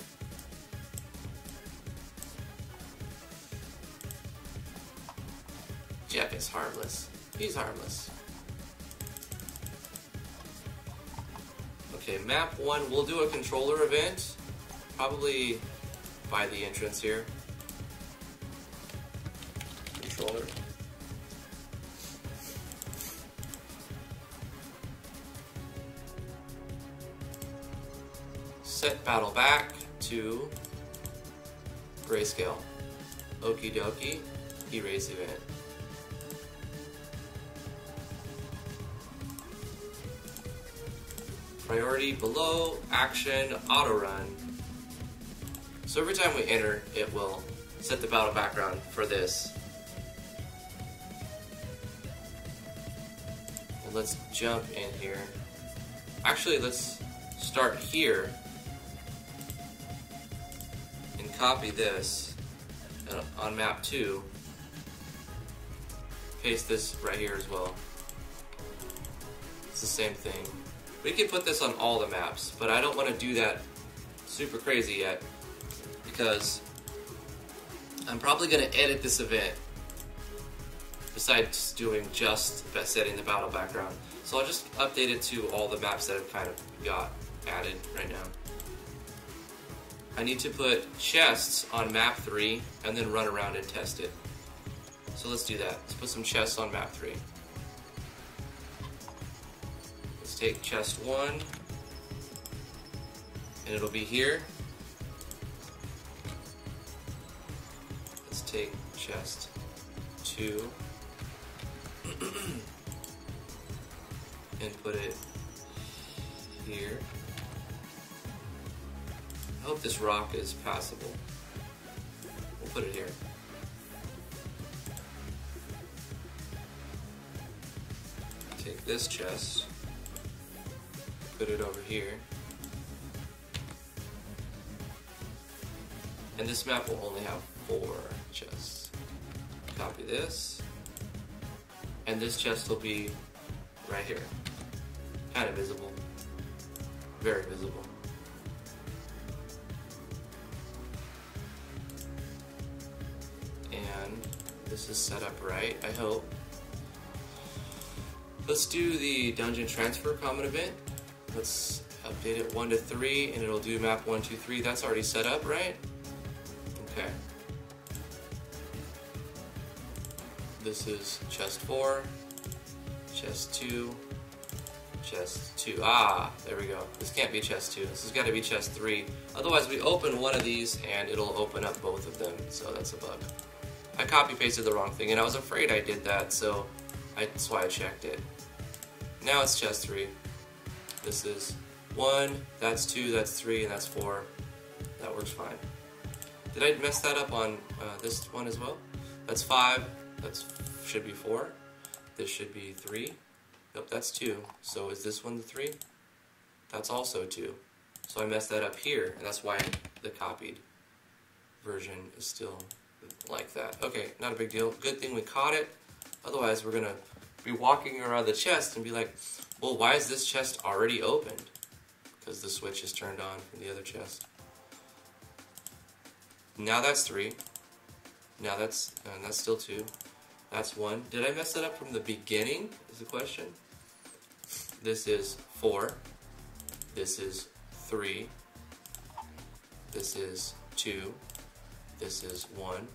Jeff is harmless. He's harmless. Okay, map 1, we'll do a controller event, probably by the entrance here. Controller. Set battle back to grayscale. Okie dokie, erase event. Priority below, action, auto run. So every time we enter, it will set the battle background for this. Well, let's jump in here. Actually, let's start here and copy this on map 2. Paste this right here as well. It's the same thing. We can put this on all the maps, but I don't want to do that super crazy yet because I'm probably going to edit this event besides doing just setting the battle background. So I'll just update it to all the maps that have kind of got added right now. I need to put chests on map 3 and then run around and test it. So let's do that. Let's put some chests on map 3. Let's take chest 1 and it'll be here. Let's take chest 2 and put it here. I hope this rock is passable. We'll put it here. Take this chest, put it over here. And this map will only have 4 chests. Copy this. And this chest will be right here. Kind of visible. Very visible. And this is set up right, I hope. Let's do the dungeon transfer common event. Let's update it 1 to 3 and it'll do map 1, 2, 3. That's already set up, right? Okay. This is chest 4, chest 2, chest 2. Ah, there we go. This can't be chest 2. This has got to be chest 3. Otherwise, we open one of these and it'll open up both of them. So that's a bug. I copy pasted the wrong thing and I was afraid I did that, so that's why I checked it. Now it's chest 3. This is 1, that's 2, that's 3, and that's 4. That works fine. Did I mess that up on this one as well? That's 5. That should be 4. This should be 3. Nope, that's 2. So is this one the 3? That's also 2. So I messed that up here, and that's why the copied version is still like that. Okay, not a big deal. Good thing we caught it. Otherwise, we're going to be walking around the chest and be like, well, why is this chest already opened? Because the switch is turned on from the other chest. Now that's 3. Now that's still 2. That's 1. Did I mess that up from the beginning is the question. This is 4. This is 3. This is 2. This is 1.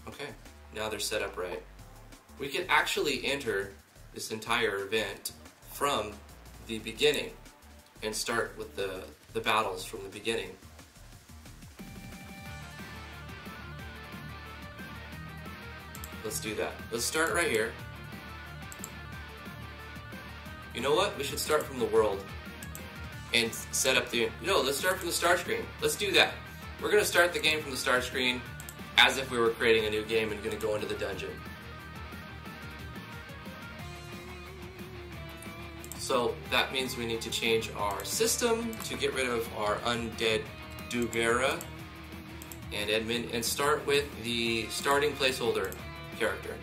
Okay, now they're set up right. We can actually enter this entire event from the beginning and start with the battles from the beginning. Let's do that. Let's start right here. You know what? We should start from the world and set up the... let's start from the start screen. Let's do that. We're going to start the game from the start screen as if we were creating a new game and going to go into the dungeon. So that means we need to change our system to get rid of our undead Dugera and admin and start with the starting placeholder character.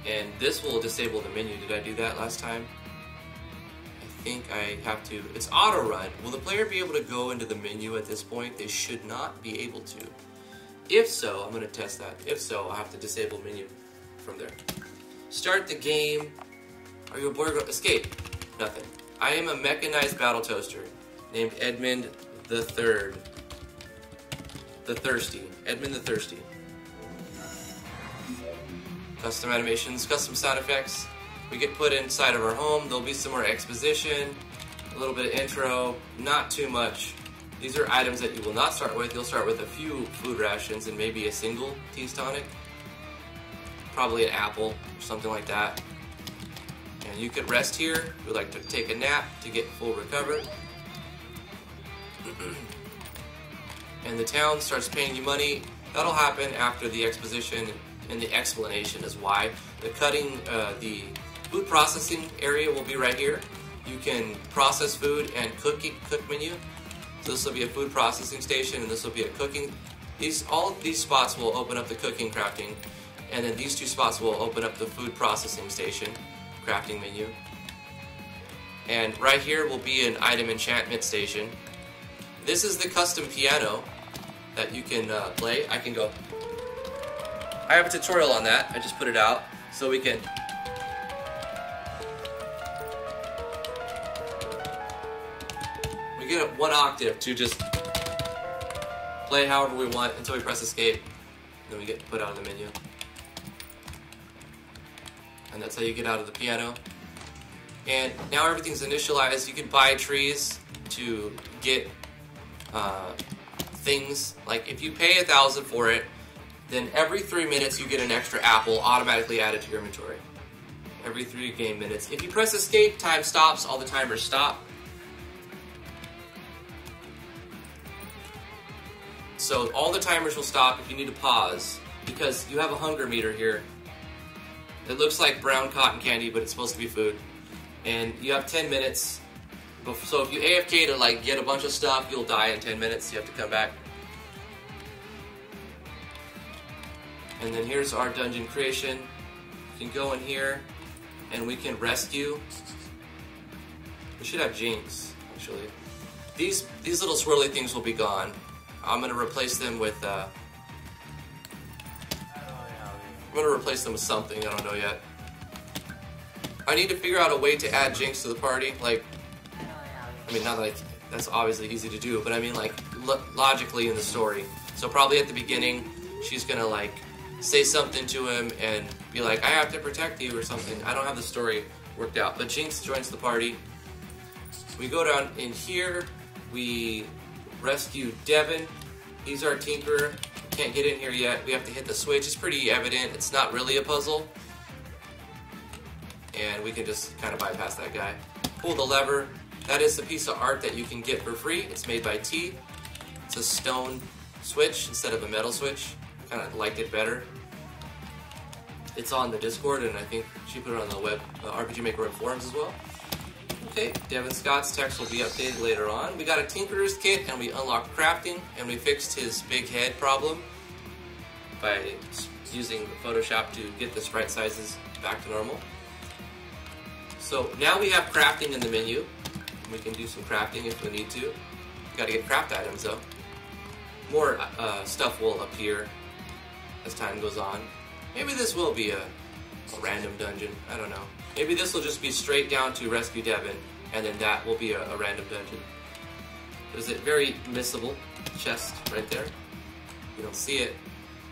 And this will disable the menu. Did I do that last time? I think I have to. It's auto run. Will the player be able to go into the menu at this point? They should not be able to. If so, I'm going to test that. If so, I'll have to disable menu from there. Start the game. Are you a boy or girl? Escape. Nothing. I am a mechanized battle toaster named Edmund the Third. The Thirsty. Edmund the Thirsty. Custom animations, custom sound effects. We get put inside of our home. There'll be some more exposition, a little bit of intro, not too much These are items that you will not start with. You'll start with a few food rations and maybe a single tease tonic. Probably an apple or something like that. And you could rest here. If you would like to take a nap to get full recovered. And the town starts paying you money. That'll happen after the exposition and the explanation is why. The food processing area will be right here. You can process food and cook menu. So this will be a food processing station, and this will be a cooking. All of these spots will open up the cooking crafting, and then these two spots will open up the food processing station crafting menu. And right here will be an item enchantment station. This is the custom piano that you can play. I have a tutorial on that. I just put it out so we can. We get one octave to just play however we want until we press escape. Then we get put out of the menu. And that's how you get out of the piano. And now everything's initialized. You can buy trees to get things. Like if you pay 1,000 for it, then every 3 minutes you get an extra apple automatically added to your inventory. Every 3 game minutes. If you press escape, time stops, all the timers stop. So all the timers will stop if you need to pause, because you have a hunger meter here. It looks like brown cotton candy, but it's supposed to be food. And you have 10 minutes. So if you AFK to like get a bunch of stuff, you'll die in 10 minutes. You have to come back. And then here's our dungeon creation. You can go in here and we can rescue. We should have Jinx, actually. These little swirly things will be gone. I'm gonna replace them with something, I don't know yet. I need to figure out a way to add Jinx to the party. Like, I mean, not like that's obviously easy to do, but I mean like logically in the story. So probably at the beginning, she's gonna like say something to him and be like, I have to protect you or something. I don't have the story worked out, but Jinx joins the party. We go down in here, we rescue Devin. He's our tinkerer. Can't get in here yet. We have to hit the switch. It's pretty evident. It's not really a puzzle. And we can just kind of bypass that guy. Pull the lever. That is the piece of art that you can get for free. It's made by T. It's a stone switch instead of a metal switch. Kind of liked it better. It's on the Discord, and I think she put it on the web, RPG Maker web forums as well. Okay, Devin Scott's text will be updated later on. We got a Tinkerer's kit, and we unlocked crafting, and we fixed his big head problem by using Photoshop to get the sprite sizes back to normal. So now we have crafting in the menu. We can do some crafting if we need to. Got to get craft items though. More stuff will appear as time goes on. Maybe this will be a random dungeon. I don't know. Maybe this will just be straight down to rescue Devin, and then that will be a random dungeon. There's a very missable chest right there. You don't see it.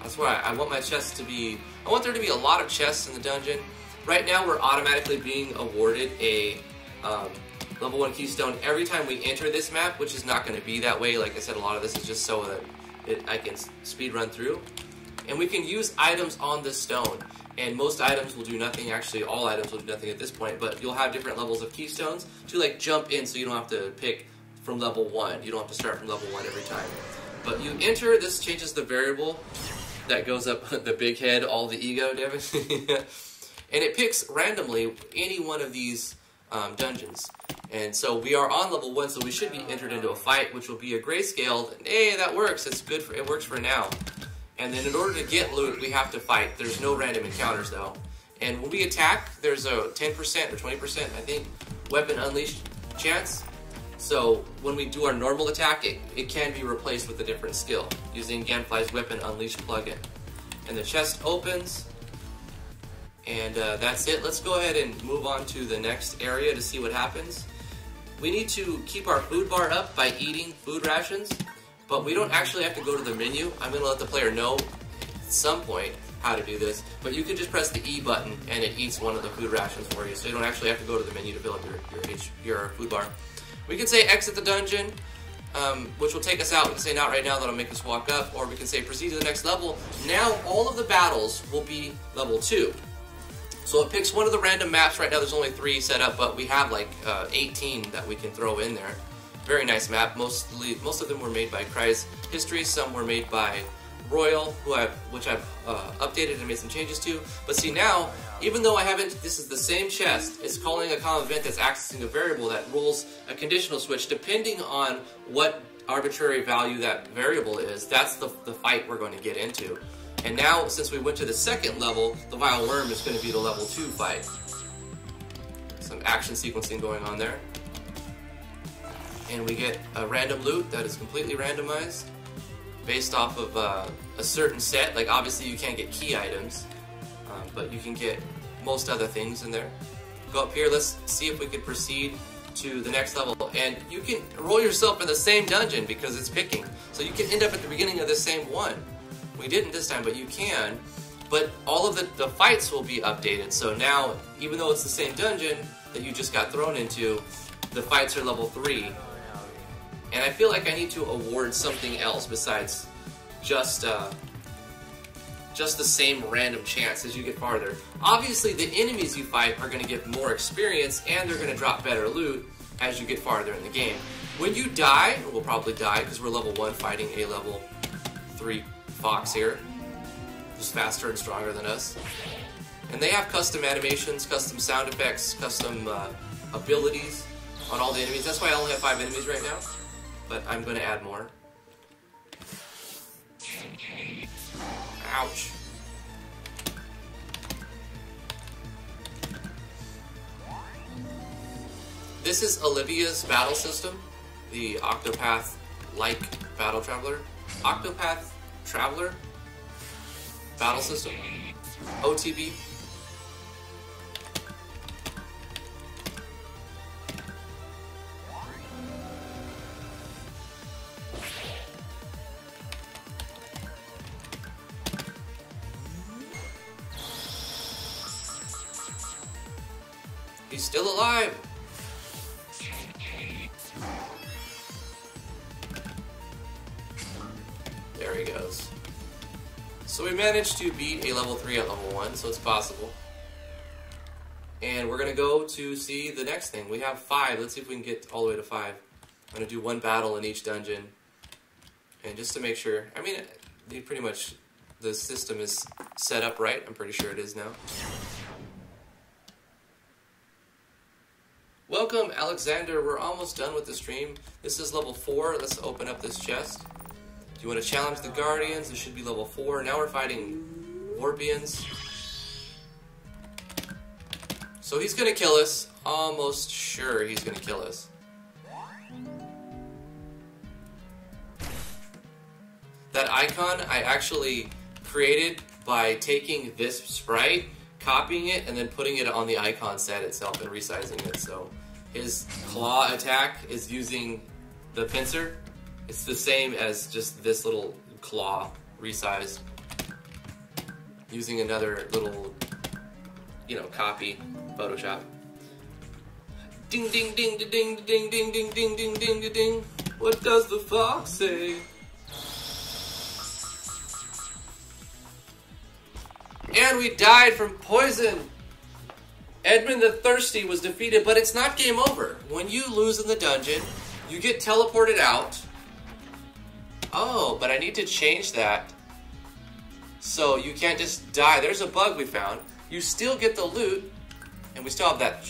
That's why I want my chest to be... I want there to be a lot of chests in the dungeon. Right now we're automatically being awarded a level 1 keystone every time we enter this map, which is not going to be that way. Like I said, a lot of this is just so that I can speed run through. And we can use items on this stone. And most items will do nothing. Actually, all items will do nothing at this point. But you'll have different levels of keystones to like jump in, so you don't have to pick from level 1. You don't have to start from level 1 every time. But you enter. This changes the variable that goes up the big head, all the ego, Devin. And it picks randomly any one of these dungeons. And so we are on level 1, so we should be entered into a fight, which will be a grayscale. Hey, that works. It's good. It works for now. And then in order to get loot, we have to fight. There's no random encounters, though. And when we attack, there's a 10% or 20%, I think, weapon unleashed chance. So when we do our normal attack, it can be replaced with a different skill using Gamfly's weapon unleashed plugin. And the chest opens. And that's it. Let's go ahead and move on to the next area to see what happens. We need to keep our food bar up by eating food rations. But we don't actually have to go to the menu. I'm going to let the player know at some point how to do this. But you can just press the E button and it eats one of the food rations for you. So you don't actually have to go to the menu to fill up your food bar. We can say exit the dungeon. which will take us out. We can say not right now, that'll make us walk up, or we can say proceed to the next level. Now all of the battles will be level 2. So it picks one of the random maps. Right now there's only 3 set up, but we have like 18 that we can throw in there. Very nice map. Most of them were made by Cry's History. Some were made by Royal, which I've updated and made some changes to. But see now, even though I haven't, this is the same chest, it's calling a common event that's accessing a variable that rolls a conditional switch depending on what arbitrary value that variable is. That's the fight we're going to get into. And now, since we went to the second level, the Vile Worm is going to be the level 2 fight. Some action sequencing going on there. And we get a random loot that is completely randomized based off of a certain set. Like, obviously you can't get key items, but you can get most other things in there. Go up here, let's see if we can proceed to the next level. And you can roll yourself in the same dungeon because it's picking. So you can end up at the beginning of the same one. We didn't this time, but you can. But all of the fights will be updated. So now, even though it's the same dungeon that you just got thrown into, the fights are level 3. And I feel like I need to award something else besides just the same random chance as you get farther. Obviously, the enemies you fight are going to get more experience, and they're going to drop better loot as you get farther in the game. When you die, we'll probably die because we're level 1 fighting a level 3 Fox here, who's faster and stronger than us. And they have custom animations, custom sound effects, custom abilities on all the enemies. That's why I only have 5 enemies right now, but I'm going to add more. Ouch. This is Olivia's battle system, the Octopath-like battle traveler. Octopath Traveler battle system, OTB. He's still alive. There he goes. So we managed to beat a level 3 at level 1, so it's possible. And we're going to go to see the next thing. We have 5. Let's see if we can get all the way to 5. I'm going to do 1 battle in each dungeon. And just to make sure, I mean, pretty much the system is set up right. I'm pretty sure it is now. Welcome, Alexander. We're almost done with the stream. This is level 4. Let's open up this chest. Do you want to challenge the Guardians? This should be level 4. Now we're fighting Warpians. So he's going to kill us. Almost sure he's going to kill us. That icon I actually created by taking this sprite, copying it, and then putting it on the icon set itself and resizing it. So his claw attack is using the pincer. It's the same as just this little claw resized using another little, copy Photoshop. Ding ding ding ding ding ding ding ding ding ding ding ding. What does the fox say? And we died from poison. Edmund the Thirsty was defeated, but it's not game over. When you lose in the dungeon, you get teleported out. Oh, but I need to change that. So you can't just die. There's a bug we found. You still get the loot, and we still have that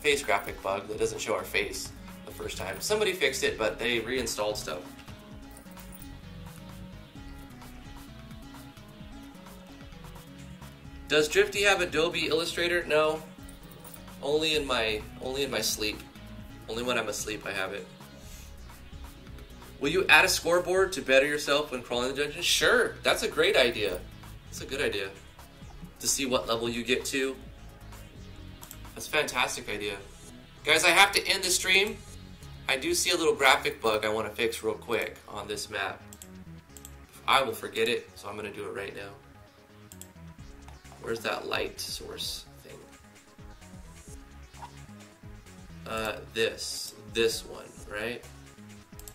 face graphic bug that doesn't show our face the first time. Somebody fixed it, but they reinstalled stuff. Does Drifty have Adobe Illustrator? No. Only in my sleep. Only when I'm asleep I have it. Will you add a scoreboard to better yourself when crawling the dungeon? Sure, that's a great idea. That's a good idea. To see what level you get to. That's a fantastic idea. Guys, I have to end the stream. I do see a little graphic bug I want to fix real quick on this map. I will forget it, so I'm going to do it right now. Where's that light source thing? This one, right?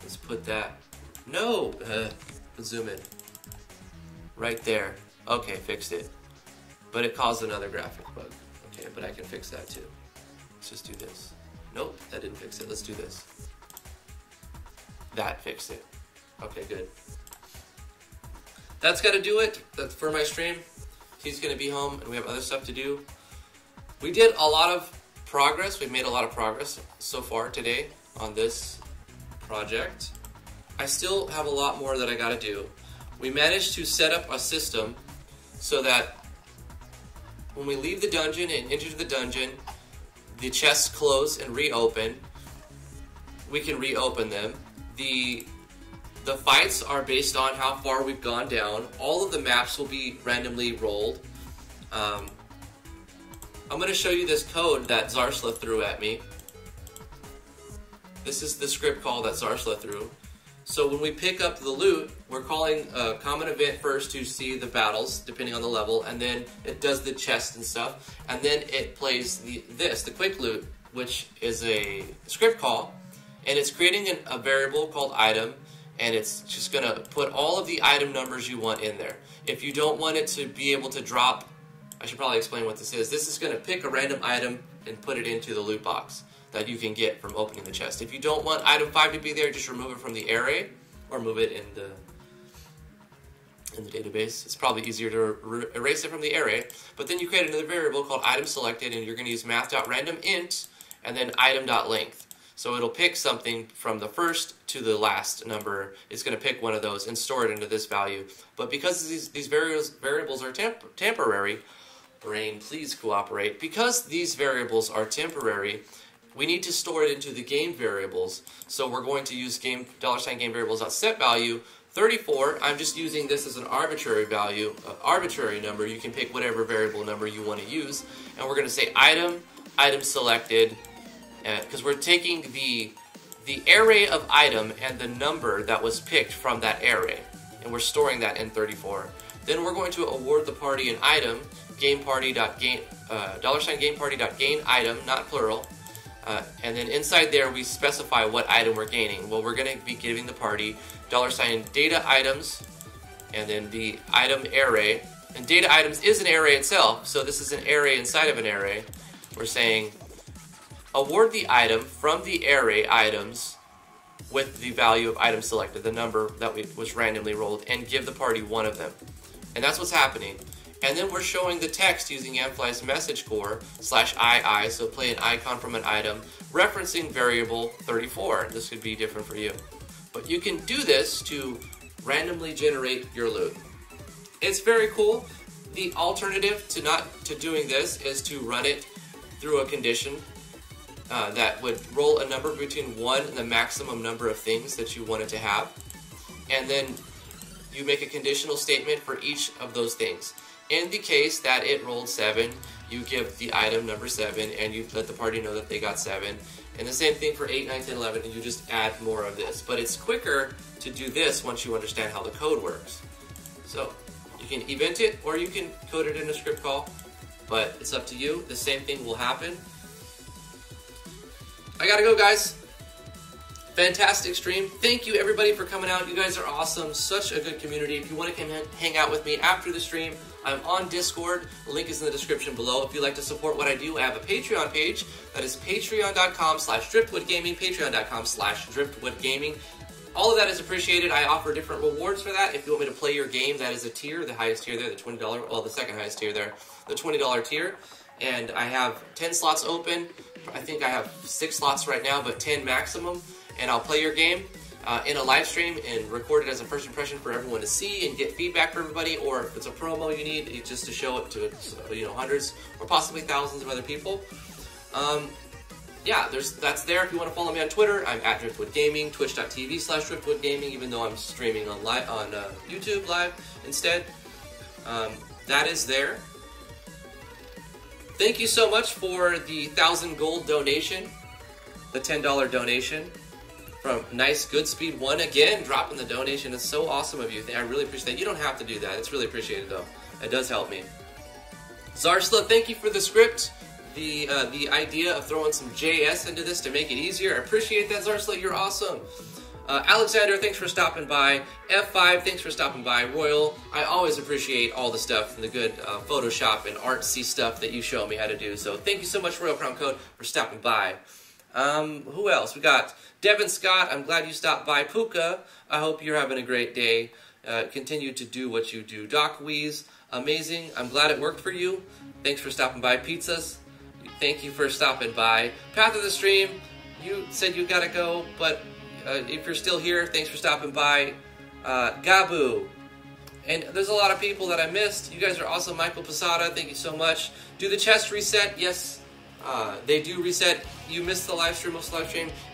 Let's put that. No! Zoom in. Right there. Okay, fixed it. But it caused another graphic bug. Okay, but I can fix that too. Let's just do this. Nope, that didn't fix it. Let's do this. That fixed it. Okay, good. That's gotta do it. That's for my stream. He's gonna be home and we have other stuff to do. We did a lot of progress. We've made a lot of progress so far today on this project. I still have a lot more that I gotta do. We managed to set up a system so that when we leave the dungeon and enter the dungeon, the chests close and reopen. We can reopen them. The fights are based on how far we've gone down. All of the maps will be randomly rolled. I'm going to show you this code that Zarsla threw at me. This is the script call that Zarsla threw. So when we pick up the loot, we're calling a common event first to see the battles, depending on the level, and then it does the chest and stuff, and then it plays the quick loot, which is a script call, and it's creating a variable called item, and it's just going to put all of the item numbers you want in there. If you don't want it to be able to drop, I should probably explain what this is. This is going to pick a random item and put it into the loot box that you can get from opening the chest. If you don't want item 5 to be there, just remove it from the array or move it in the database. It's probably easier to erase it from the array. But then you create another variable called item selected, and you're going to use math.randomInt and then item.length. So it'll pick something from the first to the last number. It's going to pick one of those and store it into this value. But because these variables are temporary, brain, please cooperate. Because these variables are temporary, we need to store it into the game variables. So we're going to use $game variables.setValue 34. I'm just using this as an arbitrary value, arbitrary number. You can pick whatever variable number you want to use. And we're going to say item selected, because we're taking the array of item and the number that was picked from that array, and we're storing that in 34. Then we're going to award the party an item, $gameparty.gain item, not plural. And then inside there we specify what item we're gaining. Well, we're going to be giving the party $data items, and then the item array. And data items is an array itself, so this is an array inside of an array. We're saying award the item from the array items with the value of item selected, the number that was randomly rolled, and give the party one of them. And that's what's happening. And then we're showing the text using Amfly's message core /II, so play an icon from an item, referencing variable 34. This could be different for you. But you can do this to randomly generate your loot. It's very cool. The alternative to doing this is to run it through a condition that would roll a number between 1 and the maximum number of things that you wanted to have. And then you make a conditional statement for each of those things. In the case that it rolled 7, you give the item number 7, and you let the party know that they got 7. And the same thing for 8, 9, 10, 11, and you just add more of this. But it's quicker to do this once you understand how the code works. So you can event it, or you can code it in a script call, but it's up to you. The same thing will happen. I gotta go, guys. Fantastic stream. Thank you, everybody, for coming out. You guys are awesome. Such a good community. If you want to come hang out with me after the stream, I'm on Discord. The link is in the description below. If you'd like to support what I do, I have a Patreon page. That is patreon.com/driftwoodgaming, patreon.com/driftwoodgaming. All of that is appreciated. I offer different rewards for that. If you want me to play your game, that is a tier, the highest tier there, the $20, well, the second highest tier there, the $20 tier. And I have 10 slots open. I think I have 6 slots right now, but 10 maximum. And I'll play your game in a live stream and record it as a first impression for everyone to see and get feedback for everybody. Or if it's a promo you need, just to show it to hundreds or possibly thousands of other people. Yeah, that's there. If you want to follow me on Twitter, I'm at Driftwood Gaming, twitch.tv/Driftwood Gaming, even though I'm streaming on YouTube live instead. That is there. Thank you so much for the 1,000 gold donation, the $10 donation from Nice Goodspeed 1. Again, dropping the donation. It's so awesome of you. I really appreciate that. You don't have to do that. It's really appreciated, though. It does help me. Zarsla, thank you for the script. The idea of throwing some JS into this to make it easier. I appreciate that, Zarsla. You're awesome. Alexander, thanks for stopping by. F5, thanks for stopping by. Royal, I always appreciate all the stuff and the good Photoshop and artsy stuff that you show me how to do. So thank you so much, Royal Crown Code, for stopping by. Who else? We got Devin Scott. I'm glad you stopped by. Puka, I hope you're having a great day. Continue to do what you do. Doc Weeze, amazing. I'm glad it worked for you. Thanks for stopping by. Pizzas, thank you for stopping by. Path of the Stream, you said you gotta go, but if you're still here, thanks for stopping by. Gabu. And there's a lot of people that I missed. You guys are awesome. Michael Posada, thank you so much. Do the chests reset? Yes, they do reset. You missed the live stream,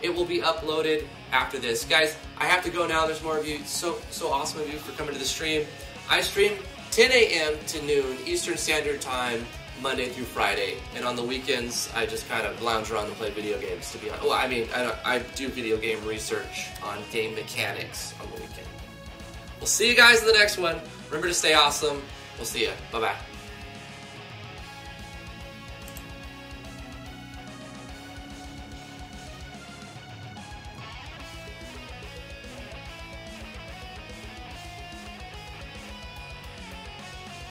it will be uploaded after this. Guys, I have to go now. There's more of you. So awesome of you for coming to the stream. I stream 10 a.m. to noon Eastern Standard Time, Monday through Friday, and on the weekends I just kind of lounge around and play video games, to be honest. Well, I mean, I do video game research on game mechanics on the weekend. We'll see you guys in the next one. Remember to stay awesome. We'll see you. Bye-bye.